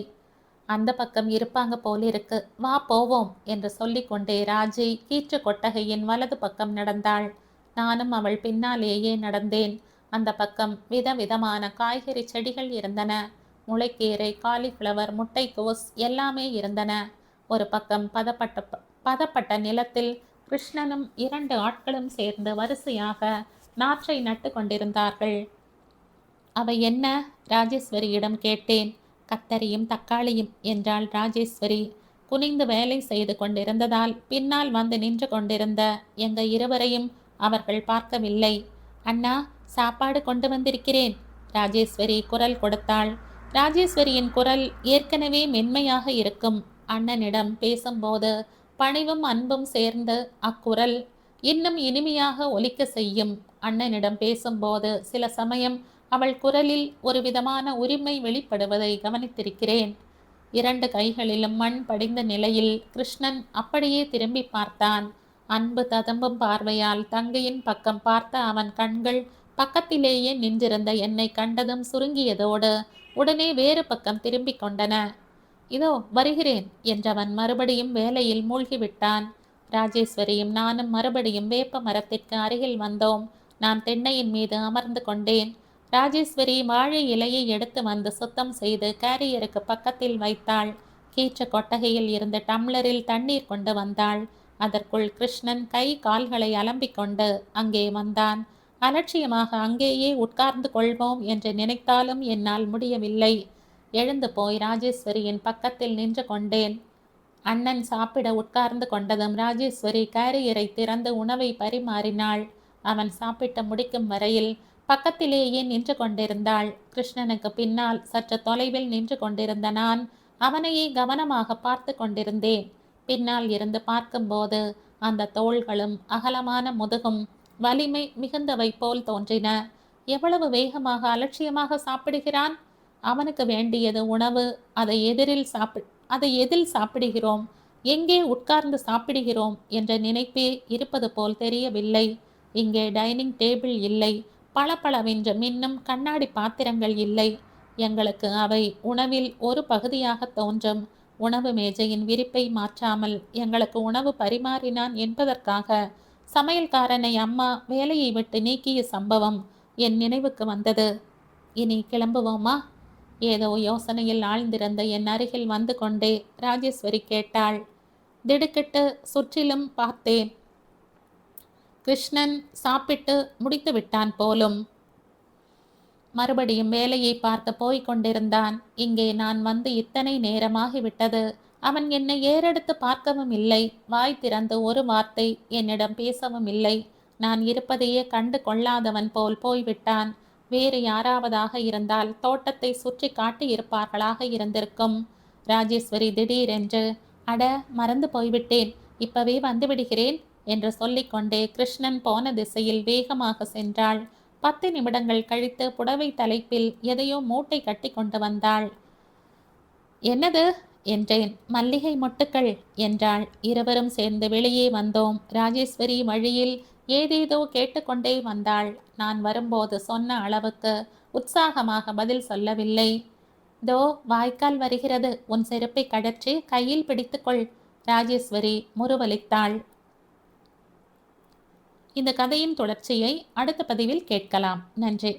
அந்த பக்கம் இருப்பாங்க போலிருக்கு, வா போவோம் என்று சொல்லிக்கொண்டே ராஜி கீற்று கொட்டகையின் வலது பக்கம் நடந்தாள். நானும் அவள் பின்னாலேயே நடந்தேன். அந்த பக்கம் விதவிதமான காய்கறி செடிகள் இருந்தன. முளைக்கீரை, காலிஃப்ளவர், முட்டைக்கோஸ் எல்லாமே இருந்தன. ஒரு பக்கம் பதப்பட்ட நிலத்தில் கிருஷ்ணனும் 2 ஆட்களும் சேர்ந்து வரிசையாக நாற்றை நட்டு கொண்டிருந்தார்கள். அவை என்ன? ராஜேஸ்வரியிடம் கேட்டேன். கத்தரியும் தக்காளியும் என்றாள் ராஜேஸ்வரி. குனிந்து வேலை செய்து கொண்டிருந்ததால் பின்னால் வந்து நின்று கொண்டிருந்த எங்க இருவரையும் அவர்கள் பார்க்கவில்லை. அண்ணா, சாப்பாடு கொண்டு வந்திருக்கிறேன், ராஜேஸ்வரி குரல் கொடுத்தாள். ராஜேஸ்வரியின் குரல் ஏற்கனவே மென்மையாக இருக்கும். அண்ணனிடம் பேசும்போது பணிவும் அன்பும் சேர்ந்து அக்குரல் இன்னும் இனிமையாக ஒலிக்க செய்யும். அண்ணனிடம் பேசும்போது சில சமயம் அவள் குரலில் ஒரு விதமான உரிமை வெளிப்படுவதை கவனித்திருக்கிறேன். 2 கைகளிலும் மண் படிந்த நிலையில் கிருஷ்ணன் அப்படியே திரும்பி பார்த்தான். அன்பு ததும்பும் பார்வையால் தங்கையின் பக்கம் பார்த்த அவன் கண்கள் பக்கத்திலேயே நின்றிருந்த என்னை கண்டதும் சுருங்கியதோடு உடனே வேறு பக்கம் திரும்பிக் கொண்டன. இதோ வருகிறேன் என்றவன் மறுபடியும் வேலையில் மூழ்கிவிட்டான். ராஜேஸ்வரியும் நானும் மறுபடியும் வேப்ப மரத்திற்கு அருகில் வந்தோம். நான் தென்னையின் மீது அமர்ந்து கொண்டேன். ராஜேஸ்வரி வாழை இலையை எடுத்து வந்து சுத்தம் செய்து கேரியருக்கு பக்கத்தில் வைத்தாள். கீற்ற கொட்டகையில் இருந்த டம்ளரில் தண்ணீர் கொண்டு வந்தாள். அதற்குள் கிருஷ்ணன் கை கால்களை அலம்பிக் கொண்டு அங்கே வந்தான். அலட்சியமாக அங்கேயே உட்கார்ந்து கொள்வோம் என்று நினைத்தாலும் என்னால் முடியவில்லை. எழுந்து போய் ராஜேஸ்வரியின் பக்கத்தில் நின்று கொண்டேன். அண்ணன் சாப்பிட உட்கார்ந்து கொண்டதும் ராஜேஸ்வரி கேரியரை திறந்து உணவை பரிமாறினாள். அவன் சாப்பிட்டு முடிக்கும் வரையில் பக்கத்திலேயே நின்று கொண்டிருந்தாள். கிருஷ்ணனுக்கு பின்னால் சற்று தொலைவில் நின்று கொண்டிருந்த நான் அவனையே கவனமாக பார்த்து கொண்டிருந்தேன். பின்னால் இருந்து பார்க்கும்போது அந்த தோள்களும் அகலமான முதுகும் வலிமை மிகுந்தவை போல் தோன்றின. எவ்வளவு வேகமாக அலட்சியமாக சாப்பிடுகிறான்! அவனுக்கு வேண்டியது உணவு. அதை எதில் சாப்பிடுகிறோம், எங்கே உட்கார்ந்து சாப்பிடுகிறோம் என்ற நினைப்பே இருப்பது போல் தெரியவில்லை. இங்கே டைனிங் டேபிள் இல்லை. பளபளவென்று மின்னும் கண்ணாடி பாத்திரங்கள் இல்லை. எங்களுக்கு அவை உணவில் ஒரு பகுதியாக தோன்றும். உணவு மேஜையின் விரிப்பை மாற்றாமல் எங்களுக்கு உணவு பரிமாறினான் என்பதற்காக சமையல்காரனை அம்மா வேலையை விட்டு நீக்கிய சம்பவம் என் நினைவுக்கு வந்தது. இனி கிளம்புவோமா? ஏதோ யோசனையில் ஆழ்ந்திருந்த என் அருகில் வந்து கொண்டே ராஜேஸ்வரி கேட்டாள். திடுக்கிட்டு சுற்றிலும் பார்த்தேன். கிருஷ்ணன் சாப்பிட்டு முடித்து விட்டான் போலும். மறுபடியும் வேலையை பார்த்து போய்க் கொண்டிருந்தான். இங்கே நான் வந்து இத்தனை நேரமாகிவிட்டது. அவன் என்னை ஏறெடுத்து பார்க்கவும் இல்லை. வாய் திறந்து ஒரு வார்த்தை என்னிடம் பேசவும் இல்லை. நான் இருப்பதையே கண்டு கொள்ளாதவன் போல் போய்விட்டான். வேறு யாராவதாக இருந்தால் தோட்டத்தை சுற்றி காட்டி இருப்பார்களாக இருந்திருக்கும். ராஜேஸ்வரி திடீரென்று, அட, மறந்து போய்விட்டேன், இப்பவே வந்து விடுகிறேன் என்று சொல்லிக்கொண்டே கிருஷ்ணன் போன திசையில் வேகமாக சென்றாள். 10 நிமிடங்கள் கழித்து புடவை தலைப்பில் எதையோ மூட்டை கட்டி கொண்டு வந்தாள். என்னது என்றேன். மல்லிகை மொட்டுக்கள் என்றாள். இருவரும் சேர்ந்து வெளியே வந்தோம். ராஜேஸ்வரி வழியில் ஏதேதோ கேட்டுக்கொண்டே வந்தாள். நான் வரும்போது சொன்ன அளவுக்கு உற்சாகமாக பதில் சொல்லவில்லை. தோ வாய்க்கால் வருகிறது, உன் செருப்பை கழற்றி கையில் பிடித்துக்கொள், ராஜேஸ்வரி முறுவலித்தாள். இந்த கதையின் தொடர்ச்சியை அடுத்த பதிவில் கேட்கலாம். நன்றி.